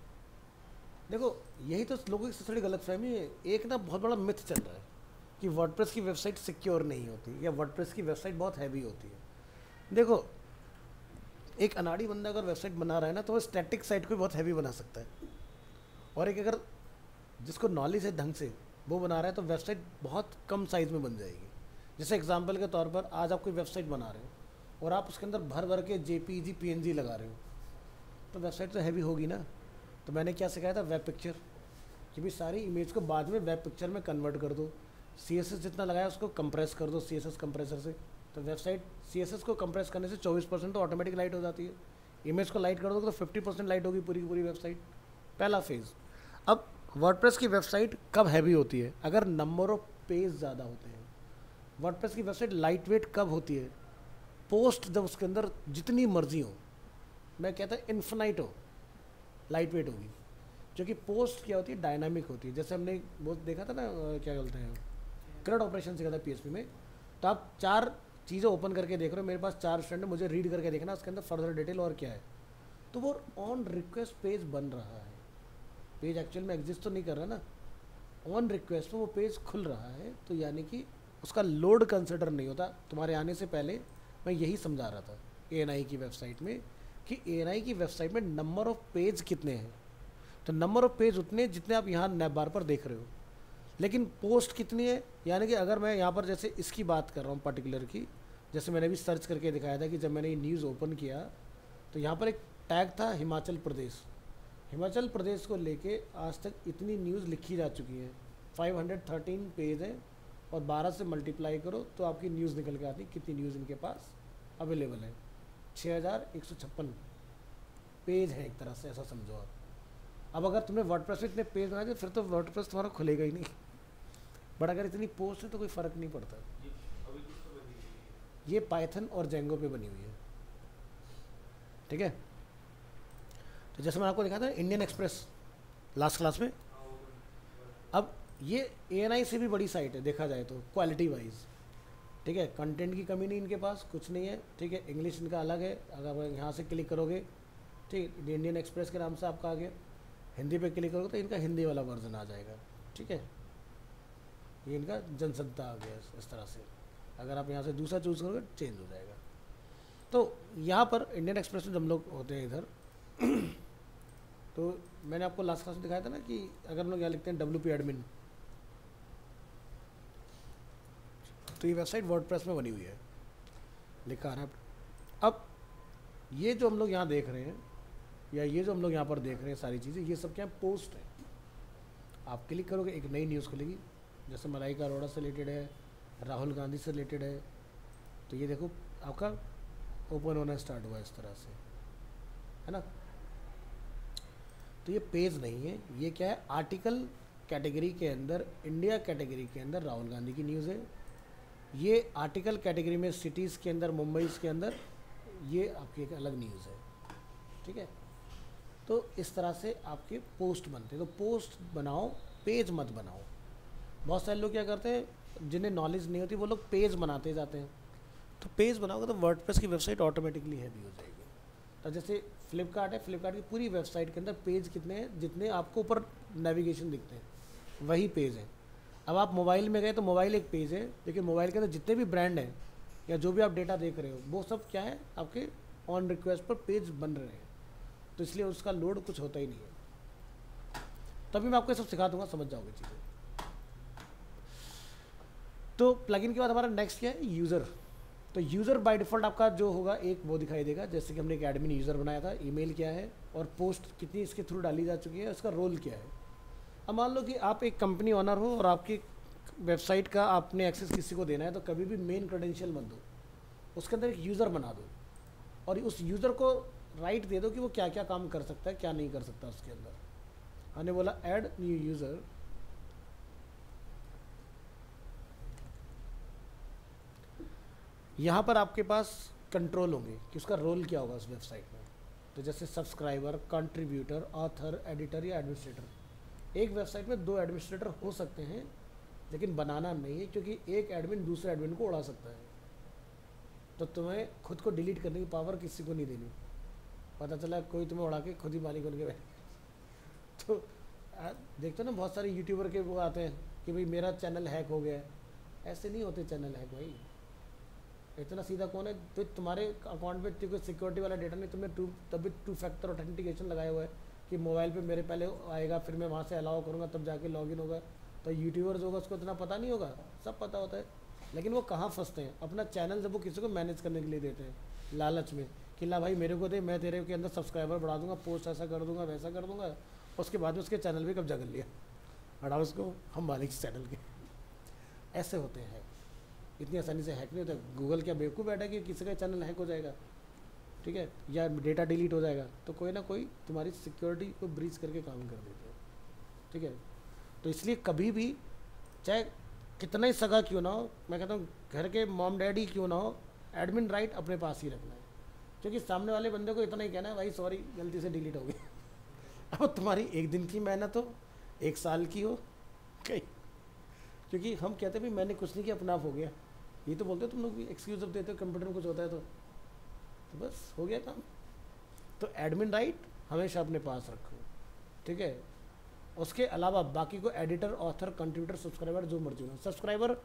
देखो, यही तो लोगों की सबसे बड़ी गलतफहमी है। एक ना बहुत बड़ा मिथ चल रहा है कि वर्डप्रेस की वेबसाइट सिक्योर नहीं होती या वर्डप्रेस की वेबसाइट बहुत हैवी होती है। देखो, एक अनाड़ी बंदा अगर वेबसाइट बना रहा है ना तो वो स्टैटिक साइट को भी बहुत हैवी बना सकता है, और एक अगर जिसको नॉलेज है ढंग से वो बना रहा है तो वेबसाइट बहुत कम साइज़ में बन जाएगी। जैसे एग्जांपल के तौर पर आज आप कोई वेबसाइट बना रहे हो और आप उसके अंदर भर भर के जेपीजी पीएनजी लगा रहे हो तो वेबसाइट तो हैवी होगी ना। तो मैंने क्या सिखाया था, वेब पिक्चर, कि भी सारी इमेज को बाद में वेब पिक्चर में कन्वर्ट कर दो, सीएसएस जितना लगाया उसको कंप्रेस कर दो सीएसएस कंप्रेसर से, तो वेबसाइट सीएसएस को कंप्रेस करने से 24% तो ऑटोमेटिक लाइट हो जाती है। इमेज को लाइट कर दो तो 50% लाइट होगी पूरी की पूरी वेबसाइट, पहला फेज़। अब वर्डप्रेस की वेबसाइट कब हैवी होती है? अगर नंबर ऑफ पेज ज़्यादा होते हैं। वर्डप्रेस की वेबसाइट लाइट वेट कब होती है? पोस्ट जब उसके अंदर जितनी मर्जी हो, मैं कहता हूँ इन्फिनाइट हो, लाइट वेट होगी। क्योंकि पोस्ट क्या होती है, डायनामिक होती है। जैसे हमने वो देखा था ना, क्या बोलते हैं, CRUD ऑपरेशन सीखा था पीएचपी में। तो आप 4 चीज़ें ओपन करके देख रहे हो, मेरे पास 4 स्टूडेंट है, मुझे रीड करके देखना उसके अंदर फर्दर डिटेल और क्या है। तो वो ऑन रिक्वेस्ट पेज बन रहा है, पेज एक्चुअल में एग्जिस्ट तो नहीं कर रहा ना, ऑन रिक्वेस्ट में वो पेज खुल रहा है, तो यानी कि उसका लोड कंसिडर नहीं होता। तुम्हारे आने से पहले मैं यही समझा रहा था ANI की वेबसाइट में कि ANI की वेबसाइट में नंबर ऑफ पेज कितने हैं, तो नंबर ऑफ पेज उतने जितने आप यहाँ नैब बार पर देख रहे हो, लेकिन पोस्ट कितनी है। यानी कि अगर मैं यहाँ पर जैसे इसकी बात कर रहा हूँ पर्टिकुलर की, जैसे मैंने भी सर्च करके दिखाया था कि जब मैंने ये न्यूज़ ओपन किया तो यहाँ पर एक टैग था हिमाचल प्रदेश। हिमाचल प्रदेश को लेके आज तक इतनी न्यूज़ लिखी जा चुकी है, 513 पेज है, और 12 से मल्टीप्लाई करो तो आपकी न्यूज़ निकल के आती कितनी न्यूज़ इनके पास अवेलेबल है। 6156 पेज है एक तरह से, ऐसा समझो आप। अब अगर तुमने वर्डप्रेस में इतने पेज बनाए थे फिर तो वर्डप्रेस तुम्हारा खुलेगा ही नहीं, बट अगर इतनी पोस्ट है तो कोई फ़र्क नहीं पड़ता। ये अभी किस पे बनी हुई है? ये पाइथन और जेंगो पे बनी हुई है, ठीक है। तो जैसे मैंने आपको दिखाया था इंडियन एक्सप्रेस लास्ट क्लास में, हाँ वो अब ये ANI से भी बड़ी साइट है देखा जाए तो क्वालिटी वाइज, ठीक है। कंटेंट की कमी नहीं इनके पास, कुछ नहीं है, ठीक है। इंग्लिश इनका अलग है, अगर आप यहाँ से क्लिक करोगे, ठीक है, इंडियन एक्सप्रेस के नाम से आपका आ गया। हिंदी पे क्लिक करोगे तो इनका हिंदी वाला वर्जन आ जाएगा, ठीक है। ये इनका जनसत्ता आ गया इस तरह से। अगर आप यहाँ से दूसरा चूज़ करोगे चेंज हो जाएगा। तो यहाँ पर इंडियन एक्सप्रेस में जब लोग होते हैं इधर तो मैंने आपको लास्ट क्लास में दिखाया था ना कि अगर हम लोग यहाँ लिखते हैं WP एडमिन, तो ये वेबसाइट वर्डप्रेस में बनी हुई है, लिखा है। अब ये जो हम लोग यहाँ देख रहे हैं या ये जो हम लोग यहाँ पर देख रहे हैं सारी चीज़ें, ये सब क्या पोस्ट है। आप क्लिक करोगे एक नई न्यूज़ खुलेगी, जैसे मलाइका अरोड़ा से रिलेटेड है, राहुल गांधी से रिलेटेड है, तो ये देखो आपका ओपन होना स्टार्ट हुआ इस तरह से, है ना। तो ये पेज नहीं है, ये क्या है, आर्टिकल कैटेगरी के अंदर, इंडिया कैटेगरी के अंदर राहुल गांधी की न्यूज़ है। ये आर्टिकल कैटेगरी में सिटीज़ के अंदर, मुंबई के अंदर, ये आपकी एक अलग न्यूज़ है, ठीक है। तो इस तरह से आपके पोस्ट बनते हैं। तो पोस्ट बनाओ, पेज मत बनाओ। बहुत सारे लोग क्या करते हैं, जिन्हें नॉलेज नहीं होती वो लोग पेज बनाते जाते हैं। तो पेज बनाओगे तो वर्डप्रेस की वेबसाइट ऑटोमेटिकली हैवी हो जाएगी। तो जैसे फ्लिपकार्ट है, फ्लिपकार्ट की पूरी वेबसाइट के अंदर पेज कितने हैं, जितने आपको ऊपर नेविगेशन दिखते हैं वही पेज है। अब आप मोबाइल में गए तो मोबाइल एक पेज है, लेकिन मोबाइल के अंदर जितने भी ब्रांड हैं या जो भी आप डेटा देख रहे हो वो सब क्या है, आपके ऑन रिक्वेस्ट पर पेज बन रहे हैं। तो इसलिए उसका लोड कुछ होता ही नहीं है। तभी मैं आपको ये सब सिखा दूंगा, समझ जाओगे चीज़ें। तो प्लगइन के बाद हमारा नेक्स्ट क्या है, यूज़र। तो यूज़र बाय डिफ़ॉल्ट आपका जो होगा एक वो दिखाई देगा, जैसे कि हमने एक एडमिन यूज़र बनाया था, ईमेल क्या है और पोस्ट कितनी इसके थ्रू डाली जा चुकी है, उसका रोल क्या है। अब मान लो कि आप एक कंपनी ओनर हो और आपकी वेबसाइट का आपने एक्सेस किसी को देना है, तो कभी भी मेन क्रेडेंशियल मत दो, उसके अंदर एक यूज़र बना दो और उस यूज़र को राइट दे दो कि वो क्या क्या काम कर सकता है, क्या नहीं कर सकता उसके अंदर। हमने बोला ऐड न्यू यूज़र, यहाँ पर आपके पास कंट्रोल होंगे कि उसका रोल क्या होगा उस वेबसाइट में। तो जैसे सब्सक्राइबर, कंट्रीब्यूटर, ऑथर, एडिटर या एडमिनिस्ट्रेटर। एक वेबसाइट में 2 एडमिनिस्ट्रेटर हो सकते हैं, लेकिन बनाना नहीं है, क्योंकि एक एडमिन दूसरे एडमिन को उड़ा सकता है। तो तुम्हें खुद को डिलीट करने की पावर किसी को नहीं देनी। पता चला कोई तुम्हें उड़ा के खुद ही मालिक बन के बैठे। तो देखते हो ना बहुत सारे यूट्यूबर के वो आते हैं कि भाई मेरा चैनल हैक हो गया है। ऐसे नहीं होते चैनल हैक भाई, इतना सीधा कौन है। तो तुम्हारे अकाउंट में कोई सिक्योरिटी वाला डेटा नहीं, तुमने तभी 2 फैक्टर ऑथेंटिकेशन लगाया हुआ है कि मोबाइल पे मेरे पहले आएगा, फिर मैं वहाँ से अलाउ करूँगा तब जाके लॉगिन होगा। तो यूट्यूबर्स होगा उसको इतना पता नहीं होगा, सब पता होता है। लेकिन वो कहाँ फंसते हैं, अपना चैनल जब वो किसी को मैनेज करने के लिए देते हैं लालच में कि ला भाई मेरे को दे, मैं तेरे के अंदर सब्सक्राइबर बढ़ा दूंगा, पोस्ट ऐसा कर दूंगा, वैसा कर दूंगा, उसके बाद में उसके चैनल भी कब्जा कर लिया, हटाओ उसको, हम मालिक चैनल के। ऐसे होते हैं, इतनी आसानी से हैक नहीं होता। गूगल क्या बेवकूफ़ बैठा कि किसी का चैनल हैक हो जाएगा, ठीक है, या डेटा डिलीट हो जाएगा, तो कोई ना कोई तुम्हारी सिक्योरिटी को ब्रीच करके काम कर देते हैं, ठीक है। तो इसलिए कभी भी चाहे कितना ही सगा क्यों ना हो, मैं कहता हूँ घर के मॉम डैडी क्यों ना हो, एडमिन राइट अपने पास ही रखना है, क्योंकि सामने वाले बंदे को इतना ही कहना है भाई सॉरी गलती से डिलीट हो गई। अब तुम्हारी एक दिन की मेहनत हो, 1 साल की हो कहीं, क्योंकि हम कहते हैं भाई मैंने कुछ नहीं किया अपना आप हो गया, ये तो बोलते हो तुम लोग भी, एक्सक्यूज देते हो कंप्यूटर में कुछ होता है तो बस हो गया काम। तो एडमिन राइट हमेशा अपने पास रखो, ठीक है। उसके अलावा बाकी को एडिटर, ऑथर, कंट्रीब्यूटर, सब्सक्राइबर जो मर्जी हो। सब्सक्राइबर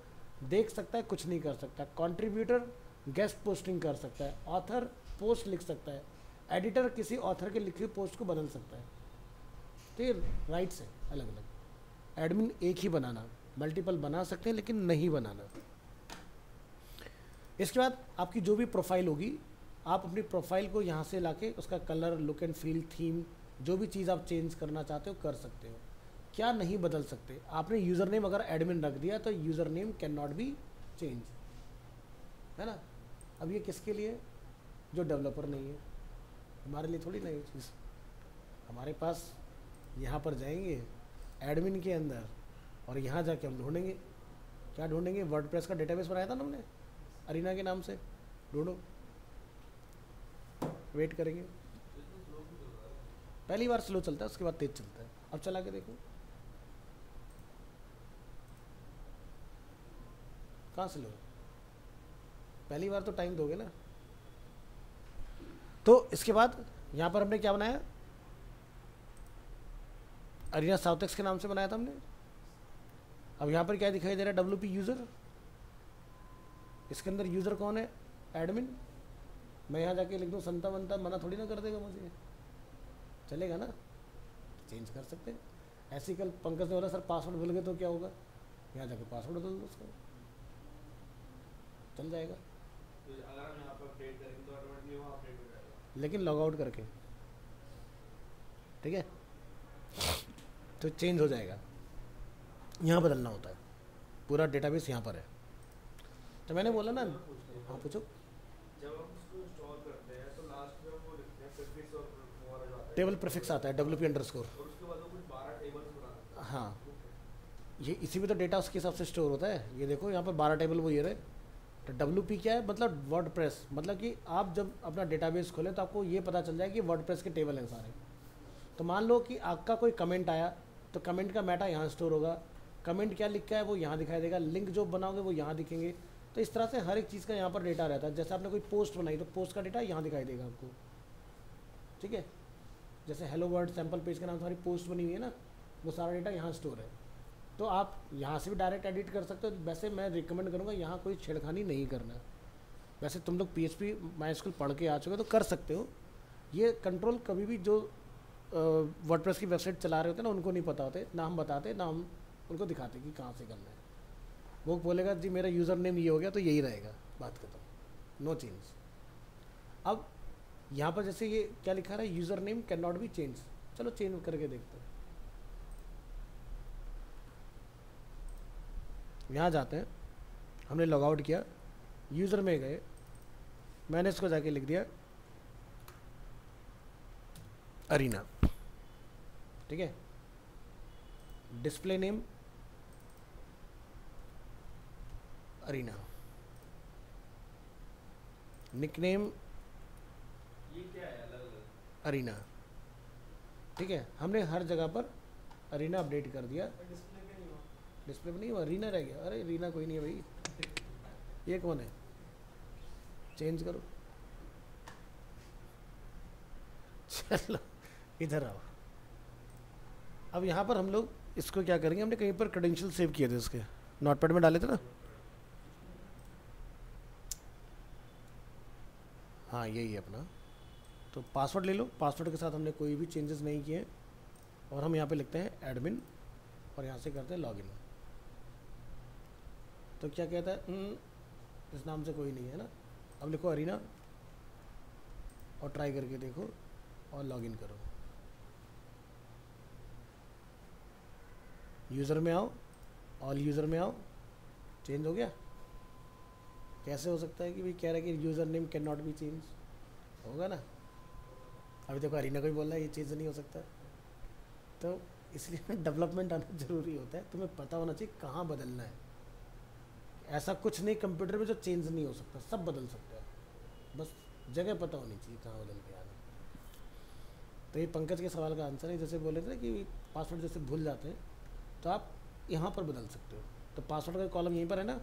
देख सकता है, कुछ नहीं कर सकता। कंट्रीब्यूटर गेस्ट पोस्टिंग कर सकता है। ऑथर पोस्ट लिख सकता है। एडिटर किसी ऑथर के लिखी हुई पोस्ट को बदल सकता है। तो ये राइट्स है अलग अलग। एडमिन एक ही बनाना, मल्टीपल बना सकते हैं लेकिन नहीं बनाना। इसके बाद आपकी जो भी प्रोफाइल होगी, आप अपनी प्रोफाइल को यहाँ से लाके उसका colour, look and feel, theme, जो भी चीज़ आप चेंज करना चाहते हो कर सकते हो। क्या नहीं बदल सकते, आपने यूज़र नेम अगर एडमिन रख दिया तो user name can not be change, है ना। अब ये किसके लिए, जो डेवलपर नहीं है, हमारे लिए थोड़ी नई चीज़। हमारे पास यहाँ पर जाएंगे एडमिन के अंदर और यहाँ जाके हम ढूंढेंगे, क्या ढूंढेंगे, वर्डप्रेस का डेटाबेस बनाया था ना हमने अरीना के नाम से, ढूंढो, वेट करेंगे। पहली बार स्लो चलता है, उसके बाद तेज चलता है। अब चला के देखो कहाँ स्लो, पहली बार तो टाइम दोगे ना। तो इसके बाद यहाँ पर हमने क्या बनाया, अरीना साउथेक्स के नाम से बनाया था हमने। अब यहाँ पर क्या दिखाई दे रहा है, WP यूज़र। इसके अंदर यूज़र कौन है, एडमिन। मैं यहाँ जाके लिख दूँ संता बनता, मना थोड़ी ना कर देगा मुझे, चलेगा ना, चेंज कर सकते हैं। ऐसे कल पंकज ने बोला सर पासवर्ड भूल गए तो क्या होगा, यहाँ जाके पासवर्ड बदल दो उसका, चल जाएगा। तो अगर हम यहाँ पर अपडेट करेंगे तो ऑटोमेटिकली वहाँ अपडेट हो जाएगा, लेकिन लॉग आउट करके, ठीक है, तो चेंज हो जाएगा। यहाँ बदलना होता है, पूरा डेटाबेस यहाँ पर है। तो मैंने बोला ना, हाँ पूछो। जब हम उसको इंस्टॉल करते हैं तो लास्ट में वो लिखते हैं प्रीफिक्स और वो वाला जो आता है, टेबल प्रीफिक्स आता है, WP अंडरस्कोर, और उसके बाद वो कुछ 12 टेबल्स बना देते हैं। हाँ, ये इसी में तो डेटा उसके हिसाब से स्टोर होता है। ये देखो यहाँ पर 12 टेबल वो ये रहे। तो WP क्या है, मतलब वर्डप्रेस, मतलब कि आप जब अपना डेटाबेस खोलें तो आपको ये पता चल जाए कि वर्डप्रेस के टेबल हैं सारे। तो मान लो कि आपका कोई कमेंट आया तो कमेंट का मेटा यहाँ स्टोर होगा, कमेंट क्या लिखा है वो यहाँ दिखाई देगा, लिंक जो बनाओगे वो यहाँ दिखेंगे, तो इस तरह से हर एक चीज़ का यहाँ पर डेटा रहता है। जैसे आपने कोई पोस्ट बनाई तो पोस्ट का डेटा यहाँ दिखाई देगा आपको, ठीक है। जैसे हेलो वर्ल्ड सैम्पल पेज के नाम से हमारी पोस्ट बनी हुई है ना, वो सारा डेटा यहाँ स्टोर है। तो आप यहाँ से भी डायरेक्ट एडिट कर सकते हो। वैसे मैं रिकमेंड करूँगा यहाँ कोई छेड़खानी नहीं करना। वैसे तुम लोग PHP MySQL पढ़ के आ चुके हो तो कर सकते हो। ये कंट्रोल कभी भी जो वर्डप्रेस की वेबसाइट चला रहे होते हैं ना, उनको नहीं पता होते, ना हम बताते ना हम उनको दिखाते कि कहाँ से करना है। वो बोलेगा जी मेरा यूज़र नेम ये हो गया तो यही रहेगा, बात खत्म, नो चेंज। अब यहाँ पर जैसे ये क्या लिखा रहा है, user name can not be change. चलो चेंज करके देखते हैं। यहाँ जाते हैं, हमने लॉग आउट किया, यूज़र में गए, मैंने इसको जाके लिख दिया अरीना, ठीक है। डिस्प्ले नेम अरीना, निकनेम ये क्या है अलग अलग? अरीना, ठीक है। हमने हर जगह पर अरीना अपडेट कर दिया। डिस्प्ले पे नहीं हो? डिस्प्ले पे नहीं हुआ, रीना रह गया। अरे रीना कोई नहीं है भाई, ये कौन है, चेंज करो। चलो इधर आओ। अब यहाँ पर हम लोग इसको क्या करेंगे, हमने कहीं पर क्रेडेंशियल सेव किए थे, इसके नोटपैड में डाले थे ना। हाँ यही है अपना। तो पासवर्ड ले लो, पासवर्ड के साथ हमने कोई भी चेंजेस नहीं किए और हम यहाँ पे लिखते हैं एडमिन और यहाँ से करते हैं लॉगिन। तो क्या कहता है, इस नाम से कोई नहीं है ना। अब लिखो अरीना और ट्राई करके देखो और लॉगिन करो। यूज़र में आओ, ऑल यूज़र में आओ, चेंज हो गया। कैसे हो सकता है कि भाई कह रहा है कि user name can not be change, होगा ना। अभी देखो अरीना को भी बोल रहा है ये चेंज नहीं हो सकता। तो इसलिए डेवलपमेंट आना ज़रूरी होता है, तुम्हें पता होना चाहिए कहाँ बदलना है। ऐसा कुछ नहीं कंप्यूटर में जो चेंज नहीं हो सकता, सब बदल सकता है, बस जगह पता होनी चाहिए कहाँ बदल के आना। तो ये पंकज के सवाल का आंसर है। जैसे बोले थे कि पासवर्ड जैसे भूल जाते हैं तो आप यहाँ पर बदल सकते हो। तो पासवर्ड का कॉलम यहीं पर है ना,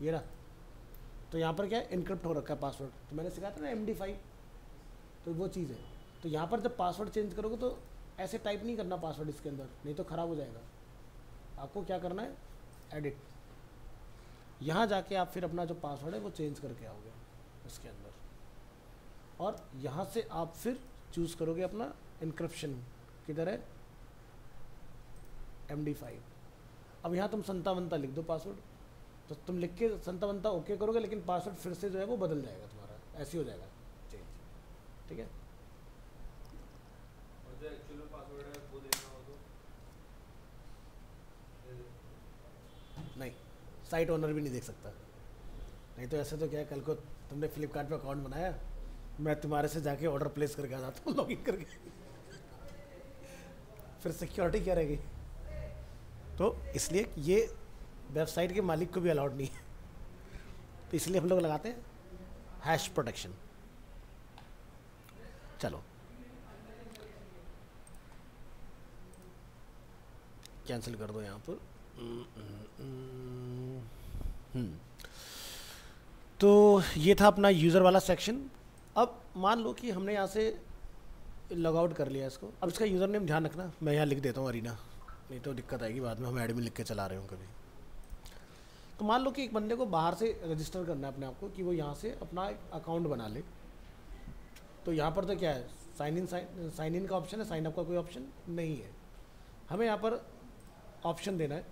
ये रहा। तो यहाँ पर क्या है, इनक्रिप्ट हो रखा है पासवर्ड। तो मैंने सिखाया था ना MD5, तो वो चीज़ है। तो यहाँ पर जब पासवर्ड चेंज करोगे तो ऐसे टाइप नहीं करना पासवर्ड इसके अंदर, नहीं तो ख़राब हो जाएगा। आपको क्या करना है, एडिट, यहाँ जाके आप फिर अपना जो पासवर्ड है वो चेंज करके आओगे इसके अंदर, और यहाँ से आप फिर चूज़ करोगे अपना इनक्रिप्शन, किधर है, MD5। अब यहाँ तुम संतावनता लिख दो पासवर्ड, तो तुम लिख के संतावनता ओके करोगे, लेकिन पासवर्ड फिर से जो है वो बदल जाएगा तुम्हारा, ऐसे ही हो जाएगा चेंज, ठीक है। और जो एक्चुअल में पासवर्ड है वो देना हो तो नहीं, साइट ओनर भी नहीं देख सकता। नहीं तो ऐसे तो क्या है, कल को तुमने फ्लिपकार्ट पे अकाउंट बनाया, मैं तुम्हारे से जाके ऑर्डर प्लेस करके आ जाता हूँ लॉगिन करके, फिर सिक्योरिटी क्या रहेगी। तो इसलिए ये वेबसाइट के मालिक को भी अलाउड नहीं है, तो इसलिए हम लोग लगाते हैं हैश प्रोटेक्शन। चलो कैंसिल कर दो यहाँ पर। तो ये था अपना यूज़र वाला सेक्शन। अब मान लो कि हमने यहाँ से लॉग आउट कर लिया इसको। अब इसका यूज़र नेम ध्यान रखना, मैं यहाँ लिख देता हूँ अरीना, नहीं तो दिक्कत आएगी बाद में, हम एडमिन लिख के चला रहे हो कभी। तो मान लो कि एक बंदे को बाहर से रजिस्टर करना है अपने आप को, कि वो यहाँ से अपना एक अकाउंट बना ले। तो यहाँ पर तो क्या है, साइन इन का ऑप्शन है, साइन अप का कोई ऑप्शन नहीं है। हमें यहाँ पर ऑप्शन देना है,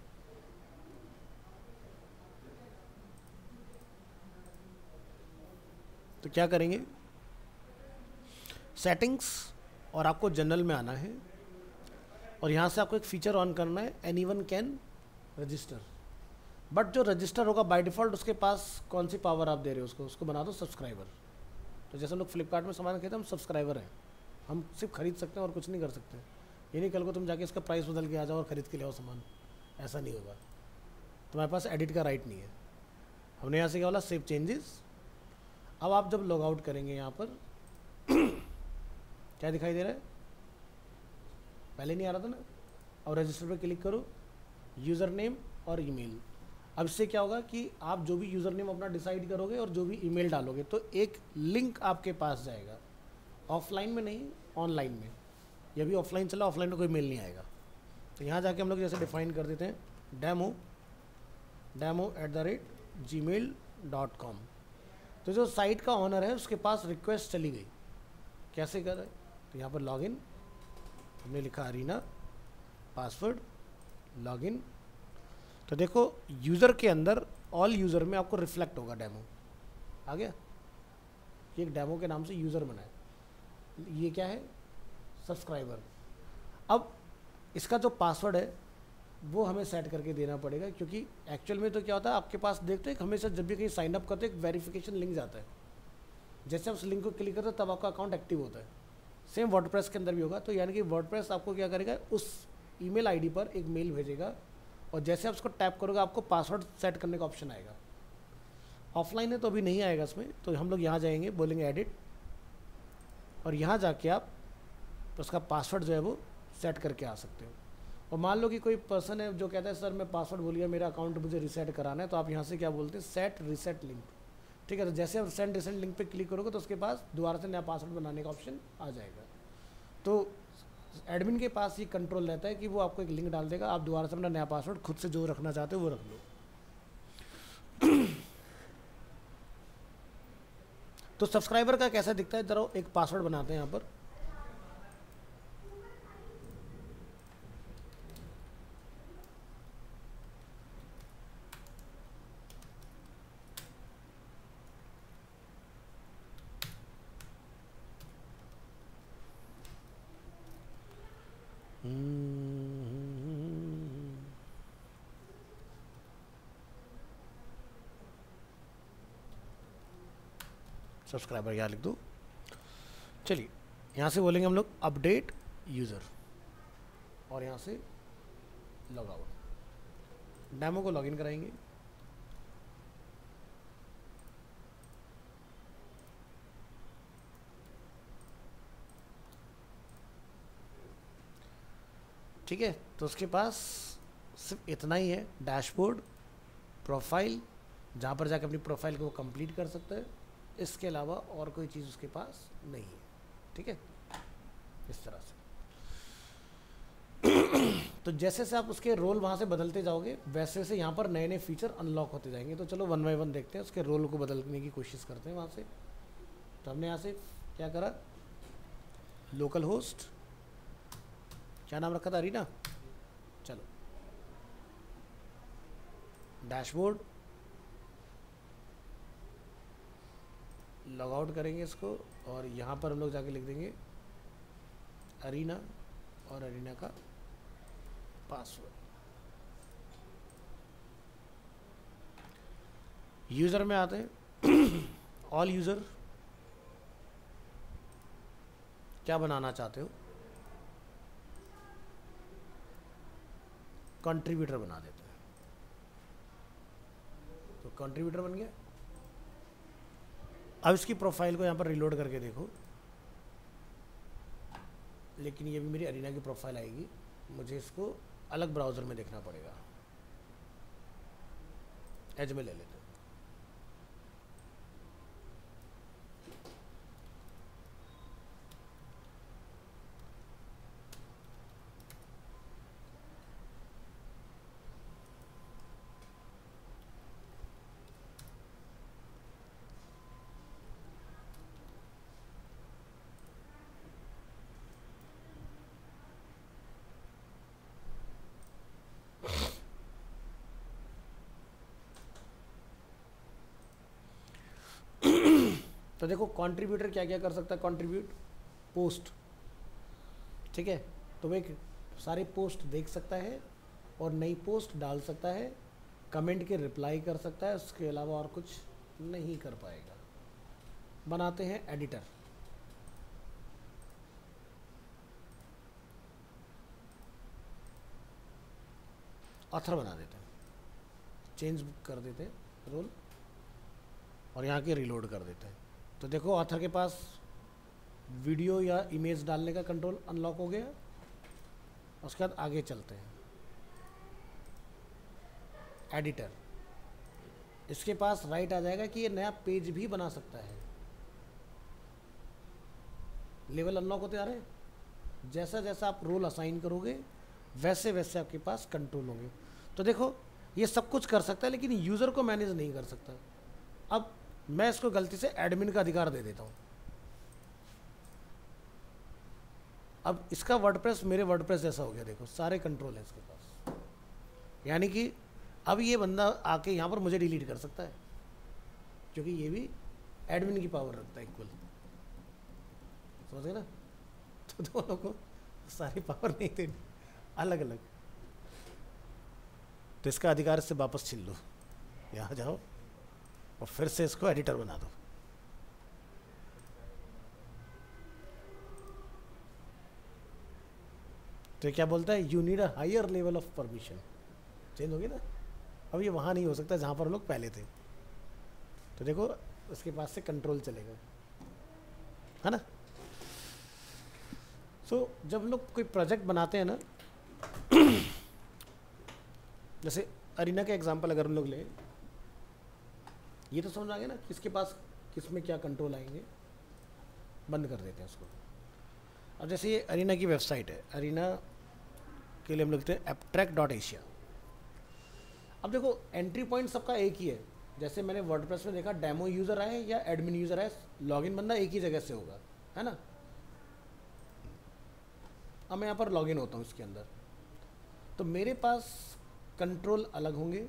तो क्या करेंगे, सेटिंग्स, और आपको जनरल में आना है, और यहाँ से आपको एक फीचर ऑन करना है, एनीवन कैन रजिस्टर। बट जो रजिस्टर होगा बाय डिफ़ॉल्ट उसके पास कौन सी पावर आप दे रहे हो उसको बना दो सब्सक्राइबर। तो जैसे हम लोग फ्लिपकार्ट में सामान खरीदते हैं, हम सब्सक्राइबर हैं, हम सिर्फ खरीद सकते हैं और कुछ नहीं कर सकते। ये नहीं कल को तुम जाके इसका प्राइस बदल के आ जाओ और ख़रीद के ले आओ सामान, ऐसा नहीं होगा। तुम्हारे पास एडिट का राइट नहीं है। हमने यहाँ से क्या बोला, सेव चेंजेस। अब आप जब लॉग आउट करेंगे यहाँ पर क्या दिखाई दे रहा है, पहले नहीं आ रहा था ना। और रजिस्टर पर क्लिक करो, यूज़र नेम और ईमेल, अब इससे क्या होगा कि आप जो भी यूज़र नेम अपना डिसाइड करोगे और जो भी ईमेल डालोगे तो एक लिंक आपके पास जाएगा, ऑफलाइन में नहीं, ऑनलाइन में। ये भी ऑफलाइन चला, ऑफलाइन में कोई मेल नहीं आएगा। तो यहाँ जाके हम लोग जैसे डिफाइन कर देते हैं demo@gmail.com। तो जो साइट का ऑनर है उसके पास रिक्वेस्ट चली गई, कैसे कर रहे? तो यहाँ पर लॉगिन, हमने लिखा अरीना, पासवर्ड, लॉगिन। तो देखो यूज़र के अंदर ऑल यूज़र में आपको रिफ्लेक्ट होगा डेमो, आ गया। ये एक डेमो के नाम से यूज़र बना है, ये क्या है? सब्सक्राइबर। अब इसका जो पासवर्ड है वो हमें सेट करके देना पड़ेगा, क्योंकि एक्चुअल में तो क्या होता है, आपके पास देखते हैं हमेशा जब भी कहीं साइन अप करते हैं एक वेरिफिकेशन लिंक जाता है, जैसे आप उस लिंक को क्लिक करते हैं तब आपका अकाउंट एक्टिव होता है। सेम वर्डप्रेस के अंदर भी होगा। तो यानी कि वर्डप्रेस आपको क्या करेगा, उस ईमेल आईडी पर एक मेल भेजेगा और जैसे आप उसको टैप करोगे आपको पासवर्ड सेट करने का ऑप्शन आएगा। ऑफलाइन है तो अभी नहीं आएगा इसमें, तो हम लोग यहाँ जाएंगे, बोलेंगे एडिट, और यहाँ जाके आप उसका पासवर्ड जो है वो सेट करके आ सकते हो। और मान लो कि कोई पर्सन है जो कहता है सर मैं पासवर्ड भूल गया, मेरा अकाउंट मुझे रीसेट कराना है, तो आप यहाँ से क्या बोलते हैं, सेट रीसेट लिंक। ठीक है, तो जैसे आप सेंड रीसेट लिंक पे क्लिक करोगे तो उसके पास दोबारा से नया पासवर्ड बनाने का ऑप्शन आ जाएगा। तो एडमिन के पास ये कंट्रोल रहता है कि वो आपको एक लिंक डाल देगा, आप दोबारा से अपना नया पासवर्ड खुद से जो रखना चाहते हो वो रख लो। तो सब्सक्राइबर का कैसा दिखता है, जरा एक पासवर्ड बनाते हैं यहाँ पर। सब्सक्राइबर यहाँ लिख दो। चलिए यहाँ से बोलेंगे हम लोग अपडेट यूज़र, और यहाँ से लॉग आउट। डेमो को लॉगिन कराएंगे। ठीक है, तो उसके पास सिर्फ इतना ही है, डैशबोर्ड, प्रोफाइल, जहाँ पर जाकर अपनी प्रोफाइल को वो कंप्लीट कर सकता है। इसके अलावा और कोई चीज़ उसके पास नहीं है। ठीक है, इस तरह से। तो जैसे से आप उसके रोल वहाँ से बदलते जाओगे वैसे से यहाँ पर नए नए फीचर अनलॉक होते जाएंगे। तो चलो वन बाय वन देखते हैं, उसके रोल को बदलने की कोशिश करते हैं वहाँ से। तो हमने यहाँ से क्या करा, लोकल होस्ट, क्या नाम रखा था, अरीना। चलो डैशबोर्ड, लॉग आउट करेंगे इसको, और यहाँ पर हम लोग जाके लिख देंगे अरीना और अरीना का पासवर्ड। यूज़र में आते हैं, ऑल यूज़र क्या बनाना चाहते हो, कंट्रीब्यूटर बना देते हैं। तो कंट्रीब्यूटर बन गया। अब इसकी प्रोफाइल को यहाँ पर रिलोड करके देखो, लेकिन ये भी मेरी अरीना की प्रोफाइल आएगी, मुझे इसको अलग ब्राउज़र में देखना पड़ेगा। एज में ले लेते हैं। तो देखो कंट्रीब्यूटर क्या क्या कर सकता है, कंट्रीब्यूट, पोस्ट। ठीक है, तो वो एक सारे पोस्ट देख सकता है और नई पोस्ट डाल सकता है, कमेंट के रिप्लाई कर सकता है, उसके अलावा और कुछ नहीं कर पाएगा। बनाते हैं एडिटर। ऑथर बना देते हैं, चेंज कर देते हैं रोल, और यहाँ के रिलोड कर देते हैं। तो देखो ऑथर के पास वीडियो या इमेज डालने का कंट्रोल अनलॉक हो गया। उसके बाद आगे चलते हैं, एडिटर। इसके पास राइट आ जाएगा कि ये नया पेज भी बना सकता है। लेवल अनलॉक होते आ रहे हैं। जैसा जैसा आप रोल असाइन करोगे वैसे वैसे आपके पास कंट्रोल होंगे। तो देखो ये सब कुछ कर सकता है लेकिन यूज़र को मैनेज नहीं कर सकता। अब मैं इसको गलती से एडमिन का अधिकार दे देता हूँ। अब इसका वर्डप्रेस मेरे वर्डप्रेस जैसा हो गया, देखो सारे कंट्रोल हैं इसके पास। यानी कि अब ये बंदा आके यहाँ पर मुझे डिलीट कर सकता है क्योंकि ये भी एडमिन की पावर रखता है इक्वल। समझ गए ना? तो दोनों को सारी पावर नहीं देनी, अलग अलग। तो इसका अधिकार इससे वापस छीन लो, यहाँ जाओ और फिर से इसको एडिटर बना दो। तो क्या बोलता है, you need a higher level of permission. Change होगी ना। अब ये वहाँ नहीं हो सकता जहाँ पर हम लोग पहले थे। तो देखो उसके पास से कंट्रोल चलेगा, है ना। सो जब लोग कोई प्रोजेक्ट बनाते हैं ना जैसे अरीना का एग्जांपल अगर हम लोग लें, ये तो समझ आ गया ना किसके पास किस में क्या कंट्रोल आएंगे। बंद कर देते हैं उसको। अब जैसे ये अरीना की वेबसाइट है, अरीना के लिए हम लिखते हैं abstract.asia। अब देखो एंट्री पॉइंट सबका एक ही है। जैसे मैंने वर्डप्रेस में देखा डेमो यूज़र आए या एडमिन यूज़र आए, लॉगिन बंदा एक ही जगह से होगा, है ना। अब मैं यहाँ पर लॉगिन होता हूँ इसके अंदर, तो मेरे पास कंट्रोल अलग होंगे।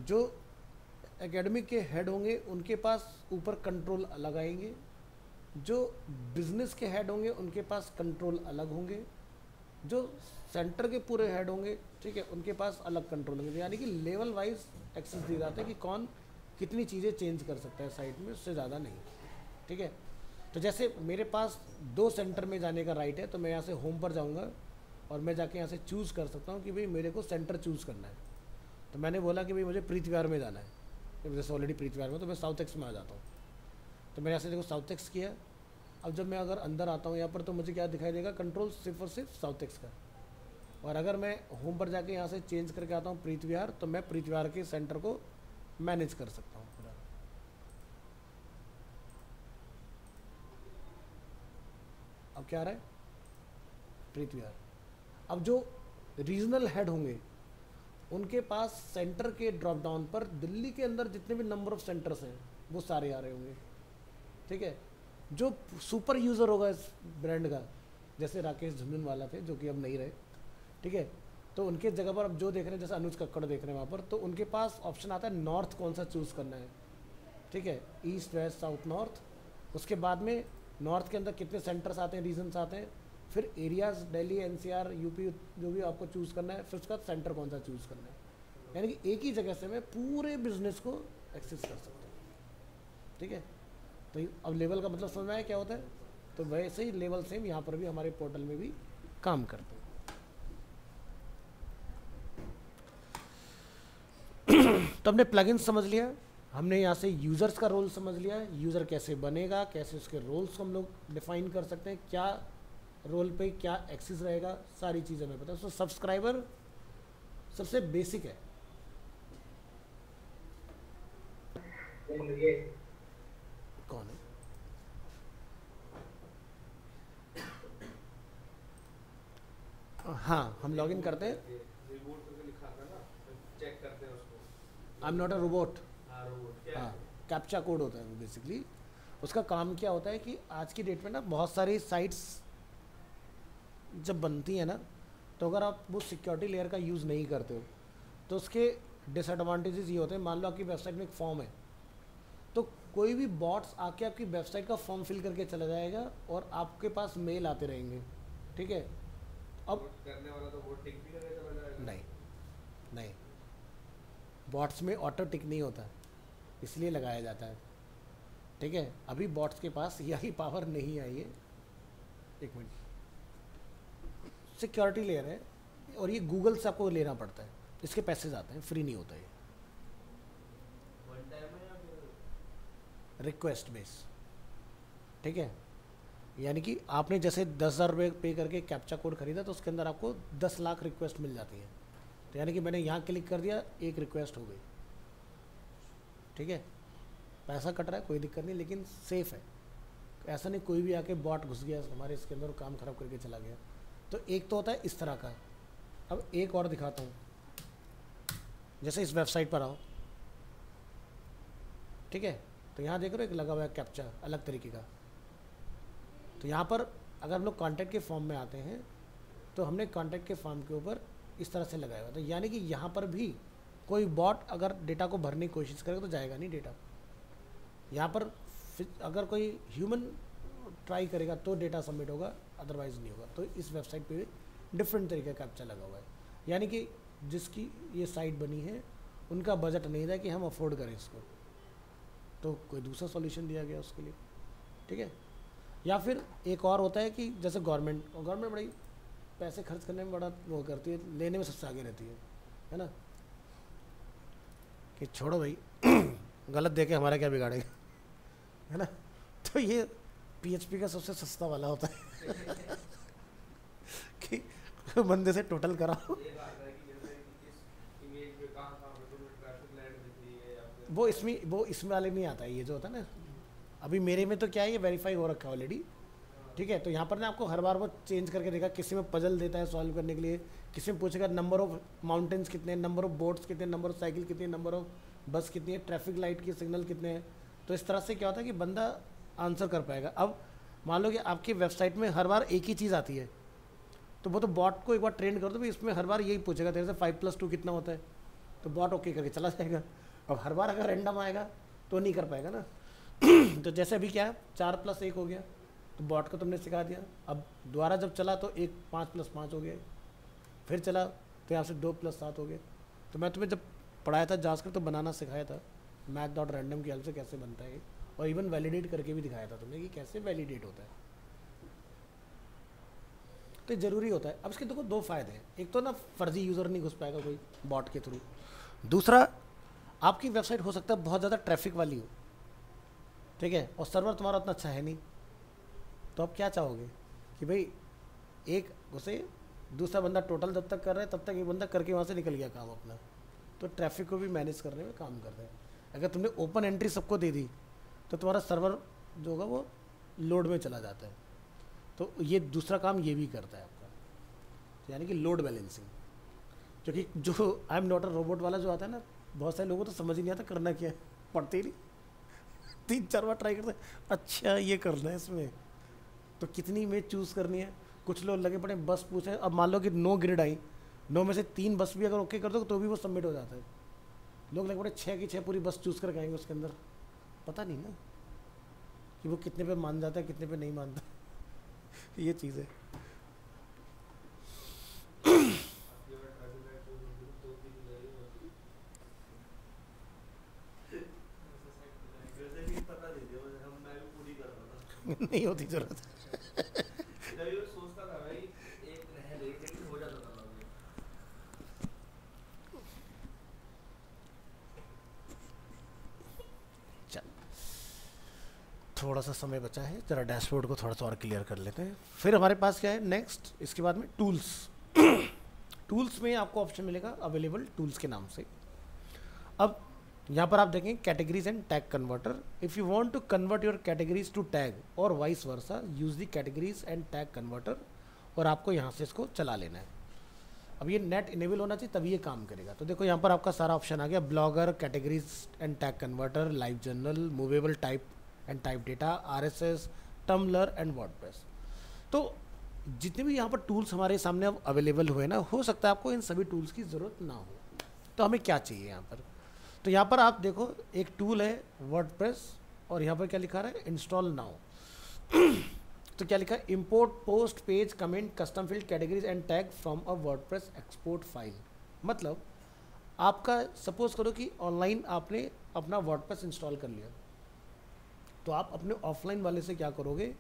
जो एकेडमिक के हेड होंगे उनके पास ऊपर कंट्रोल अलग आएंगे। जो बिजनेस के हेड होंगे उनके पास कंट्रोल अलग होंगे। जो सेंटर के पूरे हेड होंगे, ठीक है, उनके पास अलग कंट्रोल होंगे। यानी कि लेवल वाइज एक्सेस दिए जाते हैं कि कौन कितनी चीज़ें चेंज कर सकता है साइट में, उससे ज़्यादा नहीं, ठीक है। तो जैसे मेरे पास 2 सेंटर में जाने का राइट है, तो मैं यहाँ से होम पर जाऊँगा और मैं जाके यहाँ से चूज़ कर सकता हूँ कि भाई मेरे को सेंटर चूज़ करना है। तो मैंने बोला कि भाई मुझे प्रीति विहार में जाना है, जैसे ऑलरेडी प्रीति विहार में, तो मैं साउथ एक्स में आ जाता हूँ। तो मैंने यहाँ से देखो साउथ एक्स किया। अब जब मैं अगर अंदर आता हूँ यहाँ पर, तो मुझे क्या दिखाई देगा, कंट्रोल सिर्फ और सिर्फ साउथ एक्स का। और अगर मैं होम पर जाके यहाँ से चेंज करके आता हूँ प्रीति विहार, तो मैं प्रीति विहार के सेंटर को मैनेज कर सकता हूँ पूरा। अब क्या आ रहा है, प्रीति विहार। अब जो रीजनल हेड होंगे उनके पास सेंटर के ड्रॉप डाउन पर दिल्ली के अंदर जितने भी नंबर ऑफ सेंटर्स हैं वो सारे आ रहे होंगे, ठीक है। जो सुपर यूज़र होगा इस ब्रांड का, जैसे राकेश झुंझुनवाला थे जो कि अब नहीं रहे, ठीक है, तो उनके जगह पर अब जो देख रहे हैं, जैसे अनुज कक्कड़ देख रहे हैं वहाँ पर, तो उनके पास ऑप्शन आता है नॉर्थ कौन सा चूज़ करना है, ठीक है, ईस्ट वेस्ट साउथ नॉर्थ। उसके बाद में नॉर्थ के अंदर कितने सेंटर्स आते हैं, रीजन्स आते हैं, फिर एरियाज़ दिल्ली एनसीआर यूपी जो भी आपको चूज़ करना है, फिर उसका सेंटर कौन सा चूज़ करना है। यानी कि एक ही जगह से मैं पूरे बिजनेस को एक्सेस कर सकता हूँ, ठीक है। तो अब लेवल का मतलब समझ में आया क्या होता है। तो वैसे ही लेवल सेम यहाँ पर भी हमारे पोर्टल में भी काम करते हैं। तो हमने प्लगइन समझ लिया, हमने यहाँ से यूज़र्स का रोल समझ लिया, यूज़र कैसे बनेगा, कैसे उसके रोल्स को हम लोग डिफाइन कर सकते हैं, क्या रोल पे क्या एक्सेस रहेगा, सारी चीज़ें हमें पता है। तो सब्सक्राइबर सबसे बेसिक है। कौन है? हाँ, हम लॉगिन करते हैं। रिबूट करके लिखा था ना, चेक करते हैं उसको। I am not a robot. हाँ, रोबोट क्या हाँ, है? कैप्चा कोड होता है वो बेसिकली। उसका काम क्या होता है कि आज की डेट में ना बहुत सारी साइट्स जब बनती हैं ना, तो अगर आप वो सिक्योरिटी लेयर का यूज़ नहीं करते हो तो उसके डिसएडवांटेजेस ये होते हैं। मान लो आपकी वेबसाइट में एक फॉर्म है, तो कोई भी बॉट्स आके आपकी वेबसाइट का फॉर्म फिल करके चला जाएगा और आपके पास मेल आते रहेंगे, ठीक है। अब वोट करने वाला तो वोट टिक भी करके चला जाएगा। नहीं, नहीं, बॉट्स में ऑटो टिक नहीं होता, इसलिए लगाया जाता है, ठीक है। अभी बॉट्स के पास यही पावर नहीं आई है। एक मिनट, सिक्योरिटी लेयर है और ये गूगल से आपको लेना पड़ता है, इसके पैसे जाते हैं, फ्री नहीं होता ये, वन टाइम है या फिर रिक्वेस्ट बेस, ठीक है। यानी कि आपने जैसे 10,000 रुपये पे करके कैप्चा कोड खरीदा, तो उसके अंदर आपको 10 लाख रिक्वेस्ट मिल जाती है। तो यानी कि मैंने यहाँ क्लिक कर दिया, एक रिक्वेस्ट हो गई, ठीक है, पैसा कट रहा है कोई दिक्कत नहीं, लेकिन सेफ़ है। ऐसा नहीं कोई भी आके बॉट घुस गया हमारे इसके अंदर और काम ख़राब करके चला गया। तो एक तो होता है इस तरह का। अब एक और दिखाता हूँ, जैसे इस वेबसाइट पर आओ, ठीक है, तो यहाँ देख रहे हो एक लगा हुआ है कैप्चा अलग तरीके का। तो यहाँ पर अगर हम लोग कॉन्टैक्ट के फॉर्म में आते हैं तो हमने कॉन्टैक्ट के फॉर्म के ऊपर इस तरह से लगाया हुआ था, यानी कि यहाँ पर भी कोई बॉट अगर डेटा को भरने की कोशिश करेगा तो जाएगा नहीं डेटा। यहाँ पर अगर कोई ह्यूमन ट्राई करेगा तो डेटा सबमिट होगा, अदरवाइज नहीं होगा। तो इस वेबसाइट पे डिफरेंट तरीके का कैप्चा लगा हुआ है, यानी कि जिसकी ये साइट बनी है उनका बजट नहीं था कि हम अफोर्ड करें इसको, तो कोई दूसरा सॉल्यूशन दिया गया उसके लिए, ठीक है। या फिर एक और होता है कि जैसे गवर्नमेंट बड़ी पैसे खर्च करने में बड़ा वो करती है, लेने में सबसे आगे रहती है ना, कि छोड़ो भाई गलत देके हमारा क्या बिगाड़ेगा, है ना। तो ये PHP का सबसे सस्ता वाला होता है कि बंदे से टोटल कराओ। वो इसमें वाले नहीं आता है, ये जो होता है ना, अभी मेरे में तो क्या है ये वेरीफाई हो रखा है ऑलरेडी, ठीक है। तो यहाँ पर ना आपको हर बार वो चेंज करके देगा, किसी में पजल देता है सॉल्व करने के लिए, किसी में पूछेगा नंबर ऑफ माउंटेन्स कितने, नंबर ऑफ बोट्स कितने, नंबर ऑफ साइकिल कितनी, नंबर ऑफ बस कितनी है, ट्रैफिक लाइट की सिग्नल कितने हैं। तो इस तरह से क्या होता है कि बंदा आंसर कर पाएगा। अब मान लो कि आपकी वेबसाइट में हर बार एक ही चीज़ आती है, तो वो तो बॉट को एक बार ट्रेन कर दो भाई, इसमें हर बार यही पूछेगा तेरे से 5+2 कितना होता है, तो बॉट ओके करके चला जाएगा। अब हर बार अगर रैंडम आएगा तो नहीं कर पाएगा ना तो जैसे अभी क्या है 4+1 हो गया, तो बॉट को तुमने सिखा दिया। अब दोबारा जब चला तो 5+5 हो गया, फिर चला तो यहाँ से 2+7 हो गए। तो मैं तुम्हें जब पढ़ाया था जावास्क्रिप्ट तो बनाना सिखाया था, math.random की हेल्प से कैसे बनता है, और इवन वैलिडेट करके भी दिखाया था तुम्हें कि कैसे वैलिडेट होता है। तो ज़रूरी होता है। अब इसके देखो दो फायदे हैं, एक तो ना फर्जी यूज़र नहीं घुस पाएगा कोई बॉट के थ्रू, दूसरा आपकी वेबसाइट हो सकता है बहुत ज़्यादा ट्रैफिक वाली हो, ठीक है, और सर्वर तुम्हारा उतना अच्छा है नहीं, तो आप क्या चाहोगे कि भाई एक घुसे, दूसरा बंदा टोटल जब तक कर रहा है तब तक एक बंदा करके वहाँ से निकल गया काम अपना। तो ट्रैफिक को भी मैनेज करने में काम कर रहे हैं। अगर तुमने ओपन एंट्री सबको दे दी तो तुम्हारा सर्वर जो होगा वो लोड में चला जाता है। तो ये दूसरा काम ये भी करता है आपका, तो यानी कि लोड बैलेंसिंग, क्योंकि जो I am not a robot वाला जो आता है ना, बहुत सारे लोगों को तो समझ ही नहीं आता करना क्या है, पढ़ते ही नहीं 3-4 बार ट्राई करते हैं, अच्छा ये करना है इसमें, तो कितनी इमेज चूज़ करनी है। कुछ लोग लगे पड़े बस पूछे, अब मान लो कि 9 ग्रिड आई, 9 में से 3 बस भी अगर ओके कर दो तो भी वो सबमिट हो जाता है। लोग लगे पड़े 6 की 6 पूरी बस चूज़ करके आएंगे उसके अंदर, पता नहीं ना कि वो कितने पे मान जाता है कितने पे नहीं मानता ये चीज़ है। नहीं होती जरूरत सोचता था भाई एक रह गई लेकिन हो जाता था मुझे। चल थोड़ा सा समय बचा है, जरा डैशबोर्ड को थोड़ा सा और क्लियर कर लेते हैं। फिर हमारे पास क्या है नेक्स्ट, इसके बाद में टूल्स टूल्स में आपको ऑप्शन मिलेगा अवेलेबल टूल्स के नाम से। अब यहाँ पर आप देखें categories and tag converter. If you want to convert your categories to tag और vice versa use the categories and tag converter, और आपको यहाँ से इसको चला लेना है। अब ये नेट इनेबल होना चाहिए तभी ये काम करेगा। तो देखो यहाँ पर आपका सारा ऑप्शन आ गया, Blogger, categories and tag converter, LiveJournal, movable type and type data, RSS, Tumblr and WordPress. तो जितने भी यहाँ पर टूल्स हमारे सामने अब अवेलेबल हुए ना, हो सकता है आपको इन सभी टूल्स की ज़रूरत ना हो। तो हमें क्या चाहिए यहाँ पर, तो यहाँ पर आप देखो एक टूल है वर्डप्रेस, और यहाँ पर क्या लिखा रहा है इंस्टॉल नाउ तो क्या लिखा है, import post page comment custom field categories and tag from a WordPress export file. मतलब आपका सपोज करो कि ऑनलाइन आपने अपना वर्डप्रेस इंस्टॉल कर लिया, तो आप अपने ऑफलाइन वाले से क्या करोगे,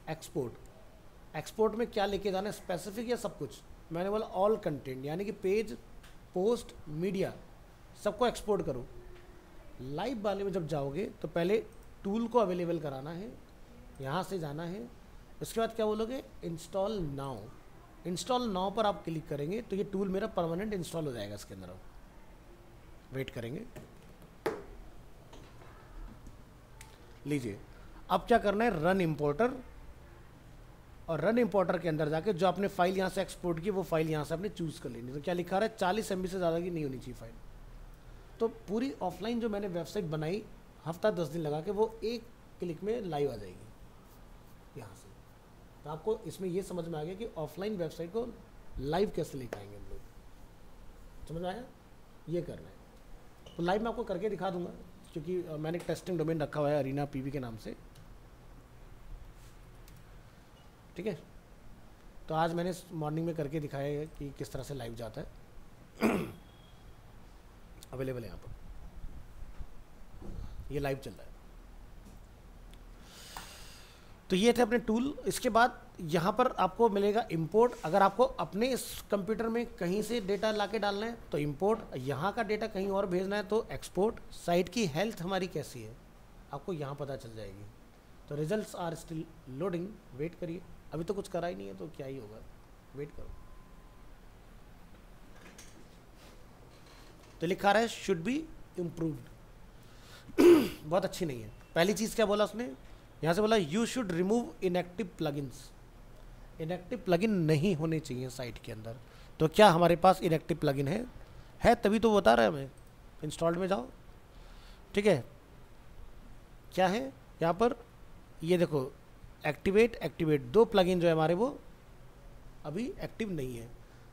एक्सपोर्ट में क्या लेके जाना है, स्पेसिफिक या सब कुछ। मैंने बोला ऑल कंटेंट, यानी कि पेज, पोस्ट, मीडिया सबको एक्सपोर्ट करो। लाइव वाले में जब जाओगे तो पहले टूल को अवेलेबल कराना है, यहाँ से जाना है, उसके बाद क्या बोलोगे इंस्टॉल नाउ। इंस्टॉल नाउ पर आप क्लिक करेंगे तो ये टूल मेरा परमानेंट इंस्टॉल हो जाएगा इसके अंदर। वेट करेंगे, लीजिए, अब क्या करना है, रन इम्पोर्टर, और रन इम्पोर्टर के अंदर जाके जो आपने फाइल यहाँ से एक्सपोर्ट की वो फाइल यहाँ से आपने चूज़ कर लेनी। तो क्या लिखा रहा है, 40 MB से ज़्यादा की नहीं होनी चाहिए फाइल। तो पूरी ऑफलाइन जो मैंने वेबसाइट बनाई हफ्ता 10 दिन लगा के, वो एक क्लिक में लाइव आ जाएगी यहाँ से। तो आपको इसमें ये समझ में आ गया कि ऑफलाइन वेबसाइट को लाइव कैसे लेकर आएंगे हम लोग, समझ में आया? ये करना है। तो लाइव मैं आपको करके दिखा दूंगा, क्योंकि मैंने एक टेस्टिंग डोमेन रखा हुआ है अरीना पीवी के नाम से, ठीक है। तो आज मैंने मॉर्निंग में करके दिखाया है कि किस तरह से लाइव जाता है। अवेलेबल है यहाँ पर, ये लाइव चल रहा है। तो ये थे अपने टूल। इसके बाद यहाँ पर आपको मिलेगा इंपोर्ट। अगर आपको अपने इस कंप्यूटर में कहीं से डेटा लाके डालना है तो इंपोर्ट, यहाँ का डेटा कहीं और भेजना है तो एक्सपोर्ट। साइट की हेल्थ हमारी कैसी है आपको यहाँ पता चल जाएगी। तो results are still loading, wait करिए, अभी तो कुछ करा ही नहीं है तो क्या ही होगा, वेट करो। तो लिखा रहा है शुड बी इम्प्रूव्ड। बहुत अच्छी नहीं है। पहली चीज़ क्या बोला उसने, यहाँ से बोला you should remove inactive plugins. Inactive plugin नहीं होने चाहिए साइट के अंदर। तो क्या हमारे पास इनएक्टिव प्लगइन है तभी तो बता रहा है हमें। इंस्टॉल्ड में जाओ, ठीक है, क्या है यहाँ पर, ये देखो एक्टिवेट 2 प्लगइन जो है हमारे वो अभी एक्टिव नहीं है,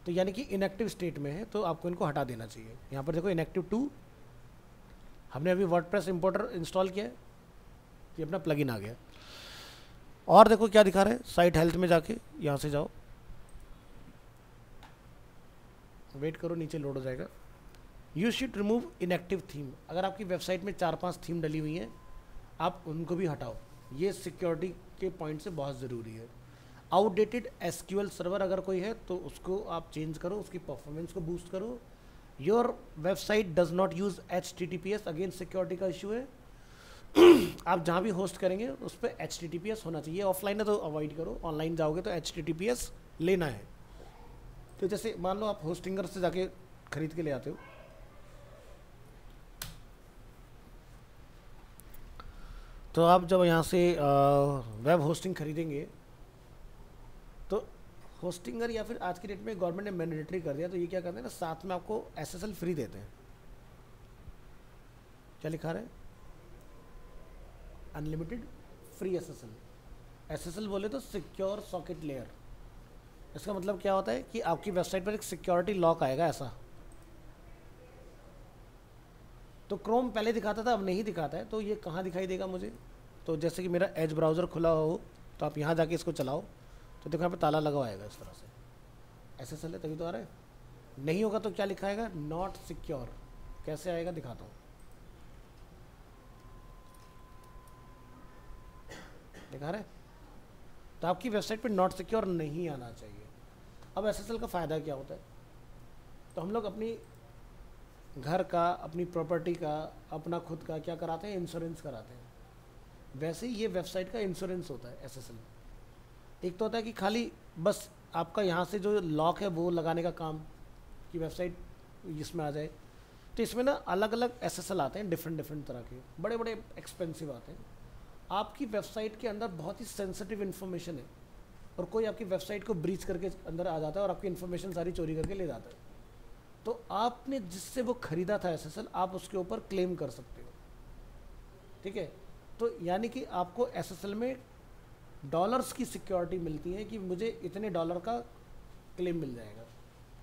तो यानी कि इनएक्टिव स्टेट में है, तो आपको इनको हटा देना चाहिए। यहाँ पर देखो इनएक्टिव 2, हमने अभी वर्डप्रेस इंपोर्टर इंस्टॉल किया है, ये अपना प्लगइन आ गया। और देखो क्या दिखा रहा है, साइट हेल्थ में जाके यहाँ से जाओ, वेट करो, नीचे लोड हो जाएगा। You should remove inactive theme. अगर आपकी वेबसाइट में 4-5 थीम डली हुई हैं, आप उनको भी हटाओ, ये सिक्योरिटी के पॉइंट से बहुत ज़रूरी है। आउटडेटेड एसक्यूएल सर्वर अगर कोई है तो उसको आप चेंज करो, उसकी परफॉर्मेंस को बूस्ट करो। Your website does not use HTTPS, again security का इशू है। आप जहाँ भी होस्ट करेंगे उस पर HTTPS होना चाहिए। ऑफलाइन है तो अवॉइड करो, ऑनलाइन जाओगे तो HTTPS लेना है। तो जैसे मान लो आप होस्टिंगर से जाके खरीद के ले आते हो, तो आप जब यहाँ से वेब होस्टिंग खरीदेंगे तो होस्टिंगर या फिर आज की डेट में गवर्नमेंट ने मैंडेटरी कर दिया, तो ये क्या करते हैं ना, साथ में आपको SSL फ्री देते हैं। क्या लिखा रहा है, अनलिमिटेड फ्री SSL बोले तो सिक्योर सॉकेट लेयर। इसका मतलब क्या होता है कि आपकी वेबसाइट पर एक सिक्योरिटी लॉक आएगा ऐसा। तो क्रोम पहले दिखाता था, अब नहीं दिखाता है। तो ये कहाँ दिखाई देगा मुझे, तो जैसे कि मेरा एज ब्राउज़र खुला हो तो आप यहाँ जाके इसको चलाओ तो देखो यहाँ पे ताला लगा आएगा इस तरह से। SSL है तभी तो आ रहा है। नहीं होगा तो क्या लिखा आएगा, नॉट सिक्योर। कैसे आएगा दिखाता हूँ, दिखा रहा है। तो आपकी वेबसाइट पे नॉट सिक्योर नहीं आना चाहिए। अब SSL का फ़ायदा क्या होता है, तो हम लोग अपनी घर का, अपनी प्रॉपर्टी का, अपना खुद का क्या कराते हैं, इंश्योरेंस कराते हैं। वैसे ही ये वेबसाइट का इंश्योरेंस होता है SSL। एक तो होता है कि खाली बस आपका यहाँ से जो लॉक है वो लगाने का काम, कि वेबसाइट इसमें आ जाए। तो इसमें ना अलग अलग SSL आते हैं, डिफरेंट तरह के, बड़े बड़े एक्सपेंसिव आते हैं। आपकी वेबसाइट के अंदर बहुत ही सेंसिटिव इन्फॉर्मेशन है और कोई आपकी वेबसाइट को ब्रीच करके अंदर आ जाता है और आपकी इन्फॉर्मेशन सारी चोरी करके ले जाता है। तो आपने जिससे वो ख़रीदा था SSL, आप उसके ऊपर क्लेम कर सकते हो, ठीक है। तो यानी कि आपको SSL में डॉलर्स की सिक्योरिटी मिलती है कि मुझे इतने डॉलर का क्लेम मिल जाएगा,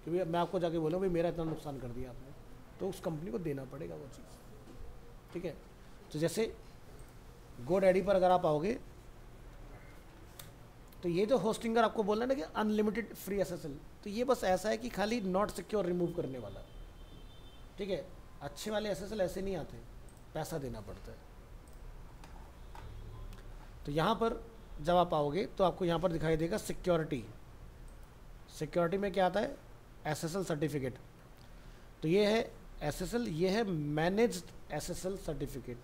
क्योंकि मैं आपको जाके बोलूँ भाई मेरा इतना नुकसान कर दिया आपने, तो उस कंपनी को देना पड़ेगा वो चीज़, ठीक है। तो जैसे GoDaddy पर अगर आप आओगे तो ये जो होस्टिंगर आपको बोल रहा है ना कि अनलिमिटेड फ्री SSL, तो ये बस ऐसा है कि खाली नॉट सिक्योर रिमूव करने वाला, ठीक है। अच्छे वाले SSL ऐसे नहीं आते, पैसा देना पड़ता है। तो यहाँ पर जब आप आओगे तो आपको यहाँ पर दिखाई देगा सिक्योरिटी। सिक्योरिटी में क्या आता है, SSL सर्टिफिकेट। तो ये है SSL, ये है मैनेज्ड SSL सर्टिफिकेट।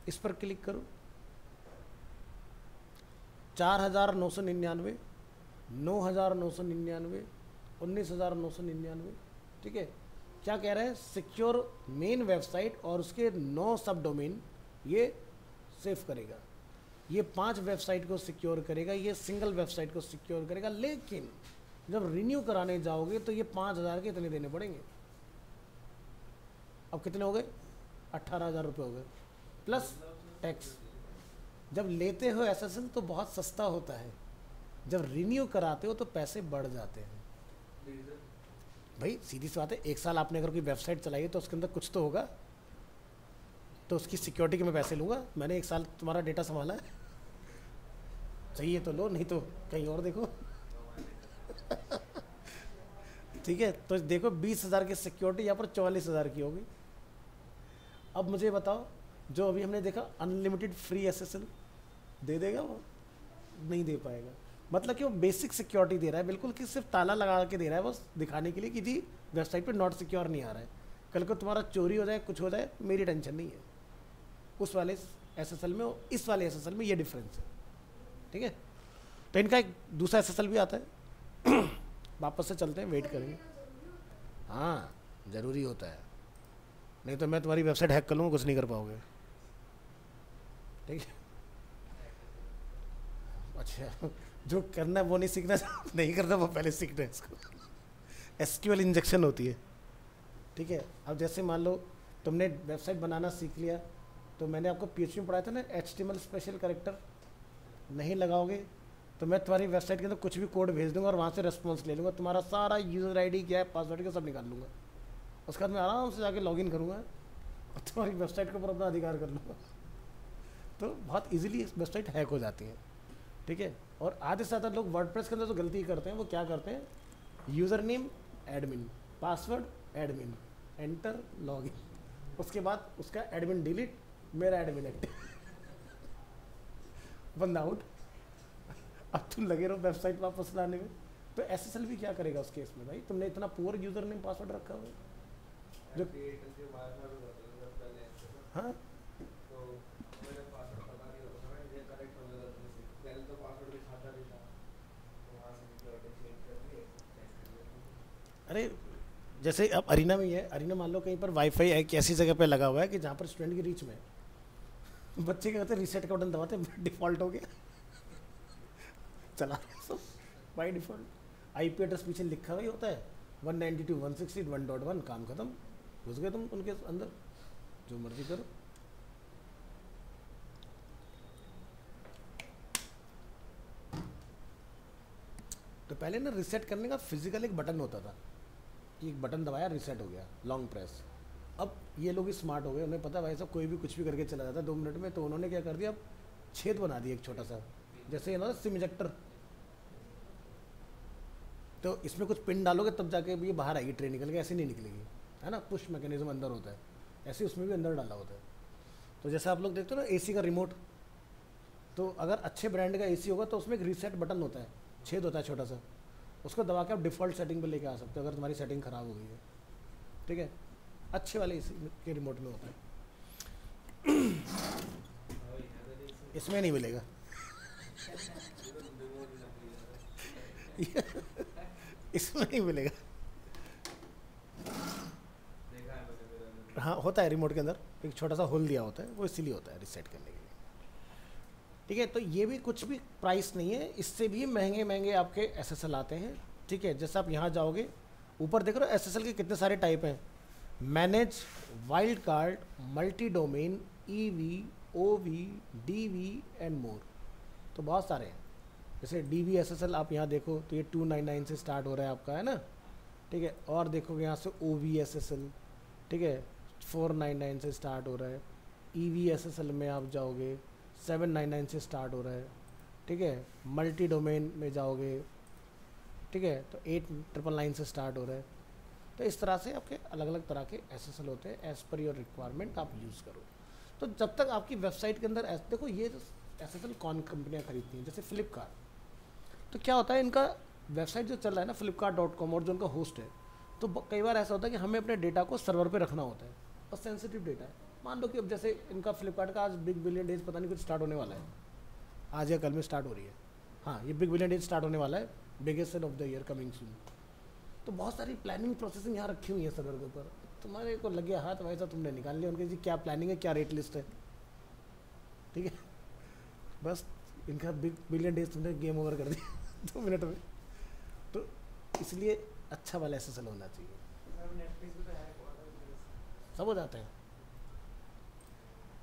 इस पर क्लिक करो, 4,999, 9,999, 19,999, ठीक है। क्या कह रहा है, सिक्योर मेन वेबसाइट और उसके 9 सब डोमेन, ये सेव करेगा, ये 5 वेबसाइट को सिक्योर करेगा, ये सिंगल वेबसाइट को सिक्योर करेगा। लेकिन जब रिन्यू कराने जाओगे तो ये 5,000 के इतने देने पड़ेंगे। अब कितने हो गए? 18,000 रुपये हो गए प्लस टैक्स। जब लेते हो एसएसएल तो बहुत सस्ता होता है, जब रिन्यू कराते हो तो पैसे बढ़ जाते हैं। भाई सीधी सी बात है, 1 साल आपने अगर कोई वेबसाइट चलाई है तो उसके अंदर कुछ तो होगा, तो उसकी सिक्योरिटी के मैं पैसे लूँगा। मैंने 1 साल तुम्हारा डेटा संभाला है, चाहिए तो लो, नहीं तो कहीं और देखो। ठीक है, तो देखो 20,000 की सिक्योरिटी यहाँ पर 44,000 की होगी। अब मुझे बताओ, जो अभी हमने देखा अनलिमिटेड फ्री एसएसएल दे देगा वो? नहीं दे पाएगा। मतलब कि वो बेसिक सिक्योरिटी दे रहा है बिल्कुल, कि सिर्फ ताला लगा के दे रहा है बस, दिखाने के लिए कि जी वेबसाइट पे नॉट सिक्योर नहीं आ रहा है। कल को तुम्हारा चोरी हो जाए, कुछ हो जाए, मेरी टेंशन नहीं है। उस वाले एसएसएल में और इस वाले एसएसएल में ये डिफरेंस है। ठीक है, तो इनका एक दूसरा एसएसएल भी आता है। वापस से चलते हैं, वेट करेंगे। हाँ ज़रूरी होता है, नहीं तो मैं तुम्हारी वेबसाइट हैक कर लूँगा, कुछ नहीं कर पाओगे। ठीक है, अच्छा जो करना है वो नहीं सीखना, नहीं करना वो पहले सीखना है इसको। एसक्यूएल इंजेक्शन होती है। ठीक है, अब जैसे मान लो तुमने वेबसाइट बनाना सीख लिया, तो मैंने आपको पीएचपी में पढ़ाया था ना, HTML स्पेशल कैरेक्टर नहीं लगाओगे तो मैं तुम्हारी वेबसाइट के अंदर कुछ भी कोड भेज दूंगा और वहाँ से रेस्पॉन्स ले लूँगा, तुम्हारा सारा यूज़र आईडी क्या है, पासवर्ड क्या, सब निकाल लूँगा। उसके बाद मैं आराम से जाके लॉगिन करूँगा और तुम्हारी वेबसाइट के ऊपर अपना अधिकार कर लूँगा। तो बहुत इजीली वेबसाइट हैक हो जाती है। ठीक है, और आधे से ज़्यादा लोग वर्डप्रेस के अंदर जो गलती करते हैं वो क्या करते हैं, user name admin, password admin, enter login, उसके बाद उसका एडमिन डिलीट, मेरा एडमिन एक्टिव, बंद आउट। अब तुम लगे रहो वेबसाइट वापस लाने में। तो एसएसएल भी क्या करेगा उस केस में? भाई तुमने इतना पुअर यूज़र नेम पासवर्ड रखा हुआ है जो, हाँ अरे जैसे अब अरीना में ही है, अरीना मान लो कहीं पर वाईफाई एक ऐसी जगह पे लगा हुआ है कि जहाँ पर स्टूडेंट की रीच में है। बच्चे क्या करते हैं, रीसेट का बटन दबाते हैं, डिफ़ॉल्ट हो गया, चला सब बाई डिफ़ॉल्ट। आईपी एड्रेस पीछे लिखा हुआ ही होता है 192.168.1.1, काम खत्म, घुस गए तुम उनके अंदर, जो मर्जी करो। तो पहले ना रीसेट करने का फिजिकल एक बटन होता था, कि एक बटन दबाया रीसेट हो गया, लॉन्ग प्रेस। अब ये लोग स्मार्ट हो गए, उन्हें पता है भाई साहब कोई भी कुछ भी करके चला जाता है 2 मिनट में, तो उन्होंने क्या कर दिया, अब छेद बना दिया एक छोटा सा, जैसे ये ना सिम इजेक्टर। तो इसमें कुछ पिन डालोगे तब जाके भी ये बाहर आएगी, ट्रे निकल के, ऐसे नहीं निकलेगी, है ना, पुश मैकेनिज्म अंदर होता है, ऐसे उसमें भी अंदर डाला होता है। तो जैसे आप लोग देखते हो ना एसी का रिमोट, तो अगर अच्छे ब्रांड का एसी होगा तो उसमें एक रीसेट बटन होता है, छेद होता है छोटा सा, उसको दबा के आप डिफ़ॉल्ट सेटिंग पे लेके आ सकते हो अगर तुम्हारी सेटिंग ख़राब हो गई है। ठीक है, अच्छे वाले एसी के रिमोट में होता है। इसमें नहीं मिलेगा। इसमें नहीं मिलेगा। हाँ होता है, रिमोट के अंदर एक छोटा सा होल दिया होता है, वो इसीलिए होता है रीसेट करने के लिए। ठीक है, तो ये भी कुछ भी प्राइस नहीं है, इससे भी महंगे महंगे आपके एसएसएल आते हैं। ठीक है, जैसे आप यहाँ जाओगे ऊपर देख रहे हो एसएसएल के कितने सारे टाइप हैं, manage, wild card, multi domain, EV, ओवी, डीवी एंड मोर। तो बहुत सारे हैं। जैसे डीवी एसएसएल आप यहाँ देखो तो ये 299 से स्टार्ट हो रहा है आपका, है ना। ठीक है, और देखोगे यहाँ से ओवी एसएसएल, ठीक है, 499 से स्टार्ट हो रहा है। ईवी एसएसएल में आप जाओगे 799 से स्टार्ट हो रहा है। ठीक है, मल्टी डोमेन में जाओगे, ठीक है, तो 899 से स्टार्ट हो रहा है। तो इस तरह से आपके अलग अलग तरह के एसएसएल होते हैं, एज़ पर योर रिक्वायरमेंट आप यूज़ करो। तो जब तक आपकी वेबसाइट के अंदर देखो ये एसएसएल कौन कंपनियाँ खरीदती हैं, जैसे फ्लिपकार्ट, तो क्या होता है इनका वेबसाइट जो चल रहा है ना flipkart.com, और जो उनका होस्ट है, तो कई बार ऐसा होता है कि हमें अपने डेटा को सर्वर पे रखना होता है और सेंसिटिव डेटा है। मान लो कि अब जैसे इनका फ्लिपकार्ट का आज बिग बिलियन डेज पता नहीं कुछ स्टार्ट होने वाला है, आज या कल में स्टार्ट हो रही है। हाँ, ये बिग बिलियन डेज स्टार्ट होने वाला है, biggest sale of the year coming soon. तो बहुत सारी प्लानिंग प्रोसेसिंग यहाँ रखी हुई है सर्वर के ऊपर। तुम्हारे को लगे हाथ वैसा तुमने निकाल लिया उनके, जी क्या प्लानिंग है, क्या रेट लिस्ट है, ठीक है, बस इनका बिलियन डेज तुमने गेम ओवर कर दिया 2 मिनट में। तो इसलिए अच्छा वाला SSL होना चाहिए। नेटफ्लिक्स भी तो हैक हुआ था। सब हो जाते हैं।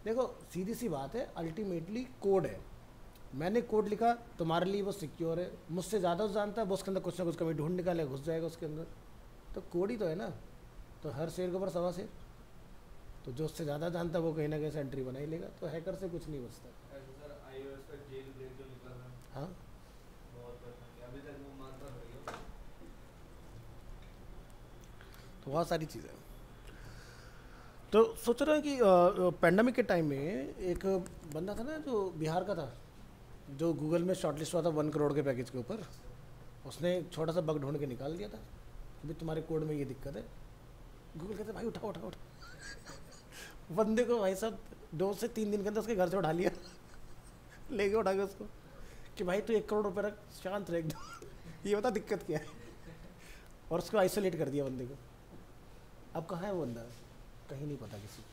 देखो सीधी सी बात है, अल्टीमेटली कोड है। मैंने कोड लिखा, तुम्हारे लिए वो सिक्योर है। मुझसे ज़्यादा जानता है वो, उसके अंदर कुछ ना कुछ कभी ढूंढ निकाले, घुस जाएगा उसके अंदर। तो कोड ही तो है ना। तो हर शेर के ऊपर 1.25 शेर। तो जो उससे ज़्यादा जानता है वो कहीं ना कहीं से एंट्री बना ही लेगा। तो हैकर से कुछ नहीं बचता। ऐसे सर iOS का जेल ब्रेक जो निकला था, हाँ, बहुत परेशान किया, अभी तक वो मानता नहीं है। तो बहुत सारी चीज़ें हैं। तो सोच रहे हैं कि पैंडमिक के टाइम में एक बंदा था ना जो बिहार का था, जो गूगल में शॉर्टलिस्ट हुआ था 1 करोड़ के पैकेज के ऊपर। उसने एक छोटा सा बग ढूंढ के निकाल दिया था कि भाई तुम्हारे कोड में ये दिक्कत है। गूगल कहते भाई उठाओ उठाओ उठाओ। बंदे को भाई साहब 2 से 3 दिन के अंदर उसके घर से उठा लिया ले गए उठा के उसको कि भाई तू 1 करोड़ रुपये रख, शांत रह एकदम, ये बता दिक्कत क्या है। और उसको आइसोलेट कर दिया बंदे को। अब कहाँ है वो बंदा, कहीं नहीं पता किसी को।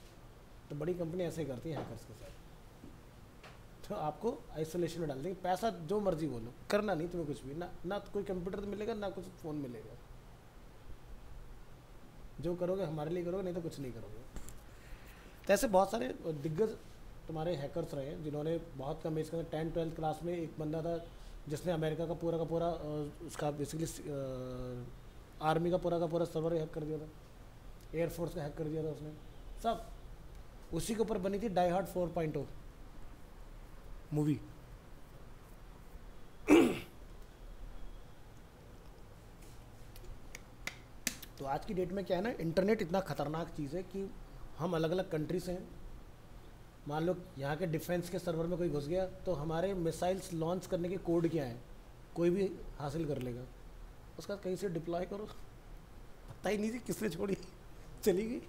तो बड़ी कंपनी ऐसे करती है हैकर्स के साथ। तो आपको आइसोलेशन में डाल देंगे, पैसा जो मर्जी बोलो, करना नहीं तुम्हें कुछ भी, ना कोई कंप्यूटर मिलेगा ना कुछ फ़ोन मिलेगा। जो करोगे हमारे लिए करोगे, नहीं तो कुछ नहीं करोगे। तो ऐसे बहुत सारे दिग्गज तुम्हारे हैकर्स रहे हैं जिन्होंने बहुत कम एज के अंदर 10-12 क्लास में, एक बंदा था जिसने अमेरिका का पूरा उसका बेसिकली आर्मी का पूरा सर्वर हैक कर दिया था, एयरफोर्स का हैक कर दिया था उसने। सब उसी के ऊपर बनी थी डाई हार्ड 4.0 मूवी। तो आज की डेट में क्या है ना, इंटरनेट इतना खतरनाक चीज़ है कि हम अलग अलग कंट्री से हैं। मान लो यहाँ के डिफेंस के सर्वर में कोई घुस गया तो हमारे मिसाइल्स लॉन्च करने के कोड क्या हैं कोई भी हासिल कर लेगा। उसका कहीं से डिप्लॉय करो, पता ही नहीं थी किसने छोड़ी, चली गई।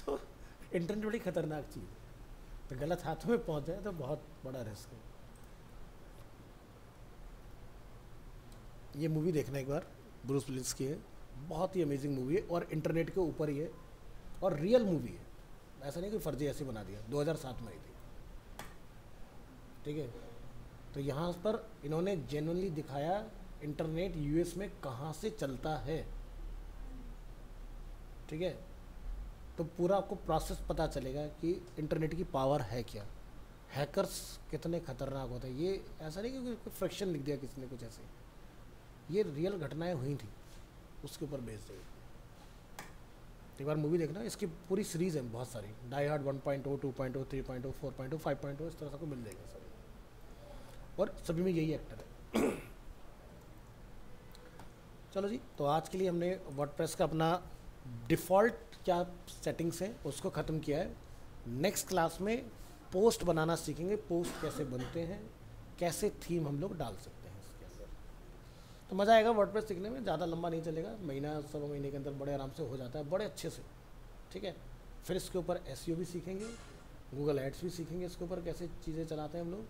तो इंटरनेट बड़ी खतरनाक चीज़ है। तो गलत हाथों में पहुँच जाए तो बहुत बड़ा रिस्क है। ये मूवी देखना एक बार, ब्रूस विलिस की है, बहुत ही अमेजिंग मूवी है और इंटरनेट के ऊपर ही है और रियल मूवी है। ऐसा नहीं कि फर्जी ऐसे बना दिया, 2007 में आई थी। ठीक है, तो यहाँ पर इन्होंने जेन्युइनली दिखाया इंटरनेट यूएस में कहाँ से चलता है। ठीक है, तो पूरा आपको प्रोसेस पता चलेगा कि इंटरनेट की पावर है क्या, हैकर्स कितने खतरनाक होते हैं। ये ऐसा नहीं कि कोई फ्रिक्शन लिख दिया किसी ने कुछ ऐसे, ये रियल घटनाएं हुई थी, उसके ऊपर बेस्ड है। एक बार मूवी देखना, इसकी पूरी सीरीज़ है बहुत सारी, डाई हार्ड 1.0, 2.0, 3.0, 4.0, 5.0, इस तरह से आपको मिल जाएगा सभी, और सभी में यही एक्टर है। चलो जी, तो आज के लिए हमने वर्डप्रेस का अपना डिफ़ॉल्ट क्या सेटिंग्स हैं उसको ख़त्म किया है। नेक्स्ट क्लास में पोस्ट बनाना सीखेंगे, पोस्ट कैसे बनते हैं, कैसे थीम हम लोग डाल सकते हैं इसके अंदर। तो मज़ा आएगा वर्डप्रेस सीखने में, ज़्यादा लंबा नहीं चलेगा, महीना 1.25 महीने के अंदर बड़े आराम से हो जाता है, बड़े अच्छे से। ठीक है, फिर इसके ऊपर SEO भी सीखेंगे, गूगल एड्स भी सीखेंगे, इसके ऊपर कैसे चीज़ें चलाते हैं हम लोग।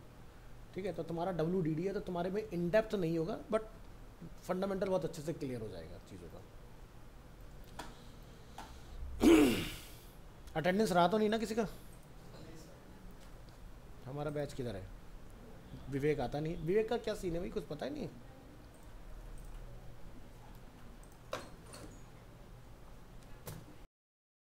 ठीक है, तो तुम्हारा WDD है तो तुम्हारे में इन डेप्थ नहीं होगा, बट फंडामेंटल बहुत अच्छे से क्लियर हो जाएगा चीज़ों का। अटेंडेंस रहा तो नहीं ना किसी का? हमारा बैच किधर है? विवेक आता नहीं, विवेक का क्या सीन है भाई, कुछ पता ही नहीं है।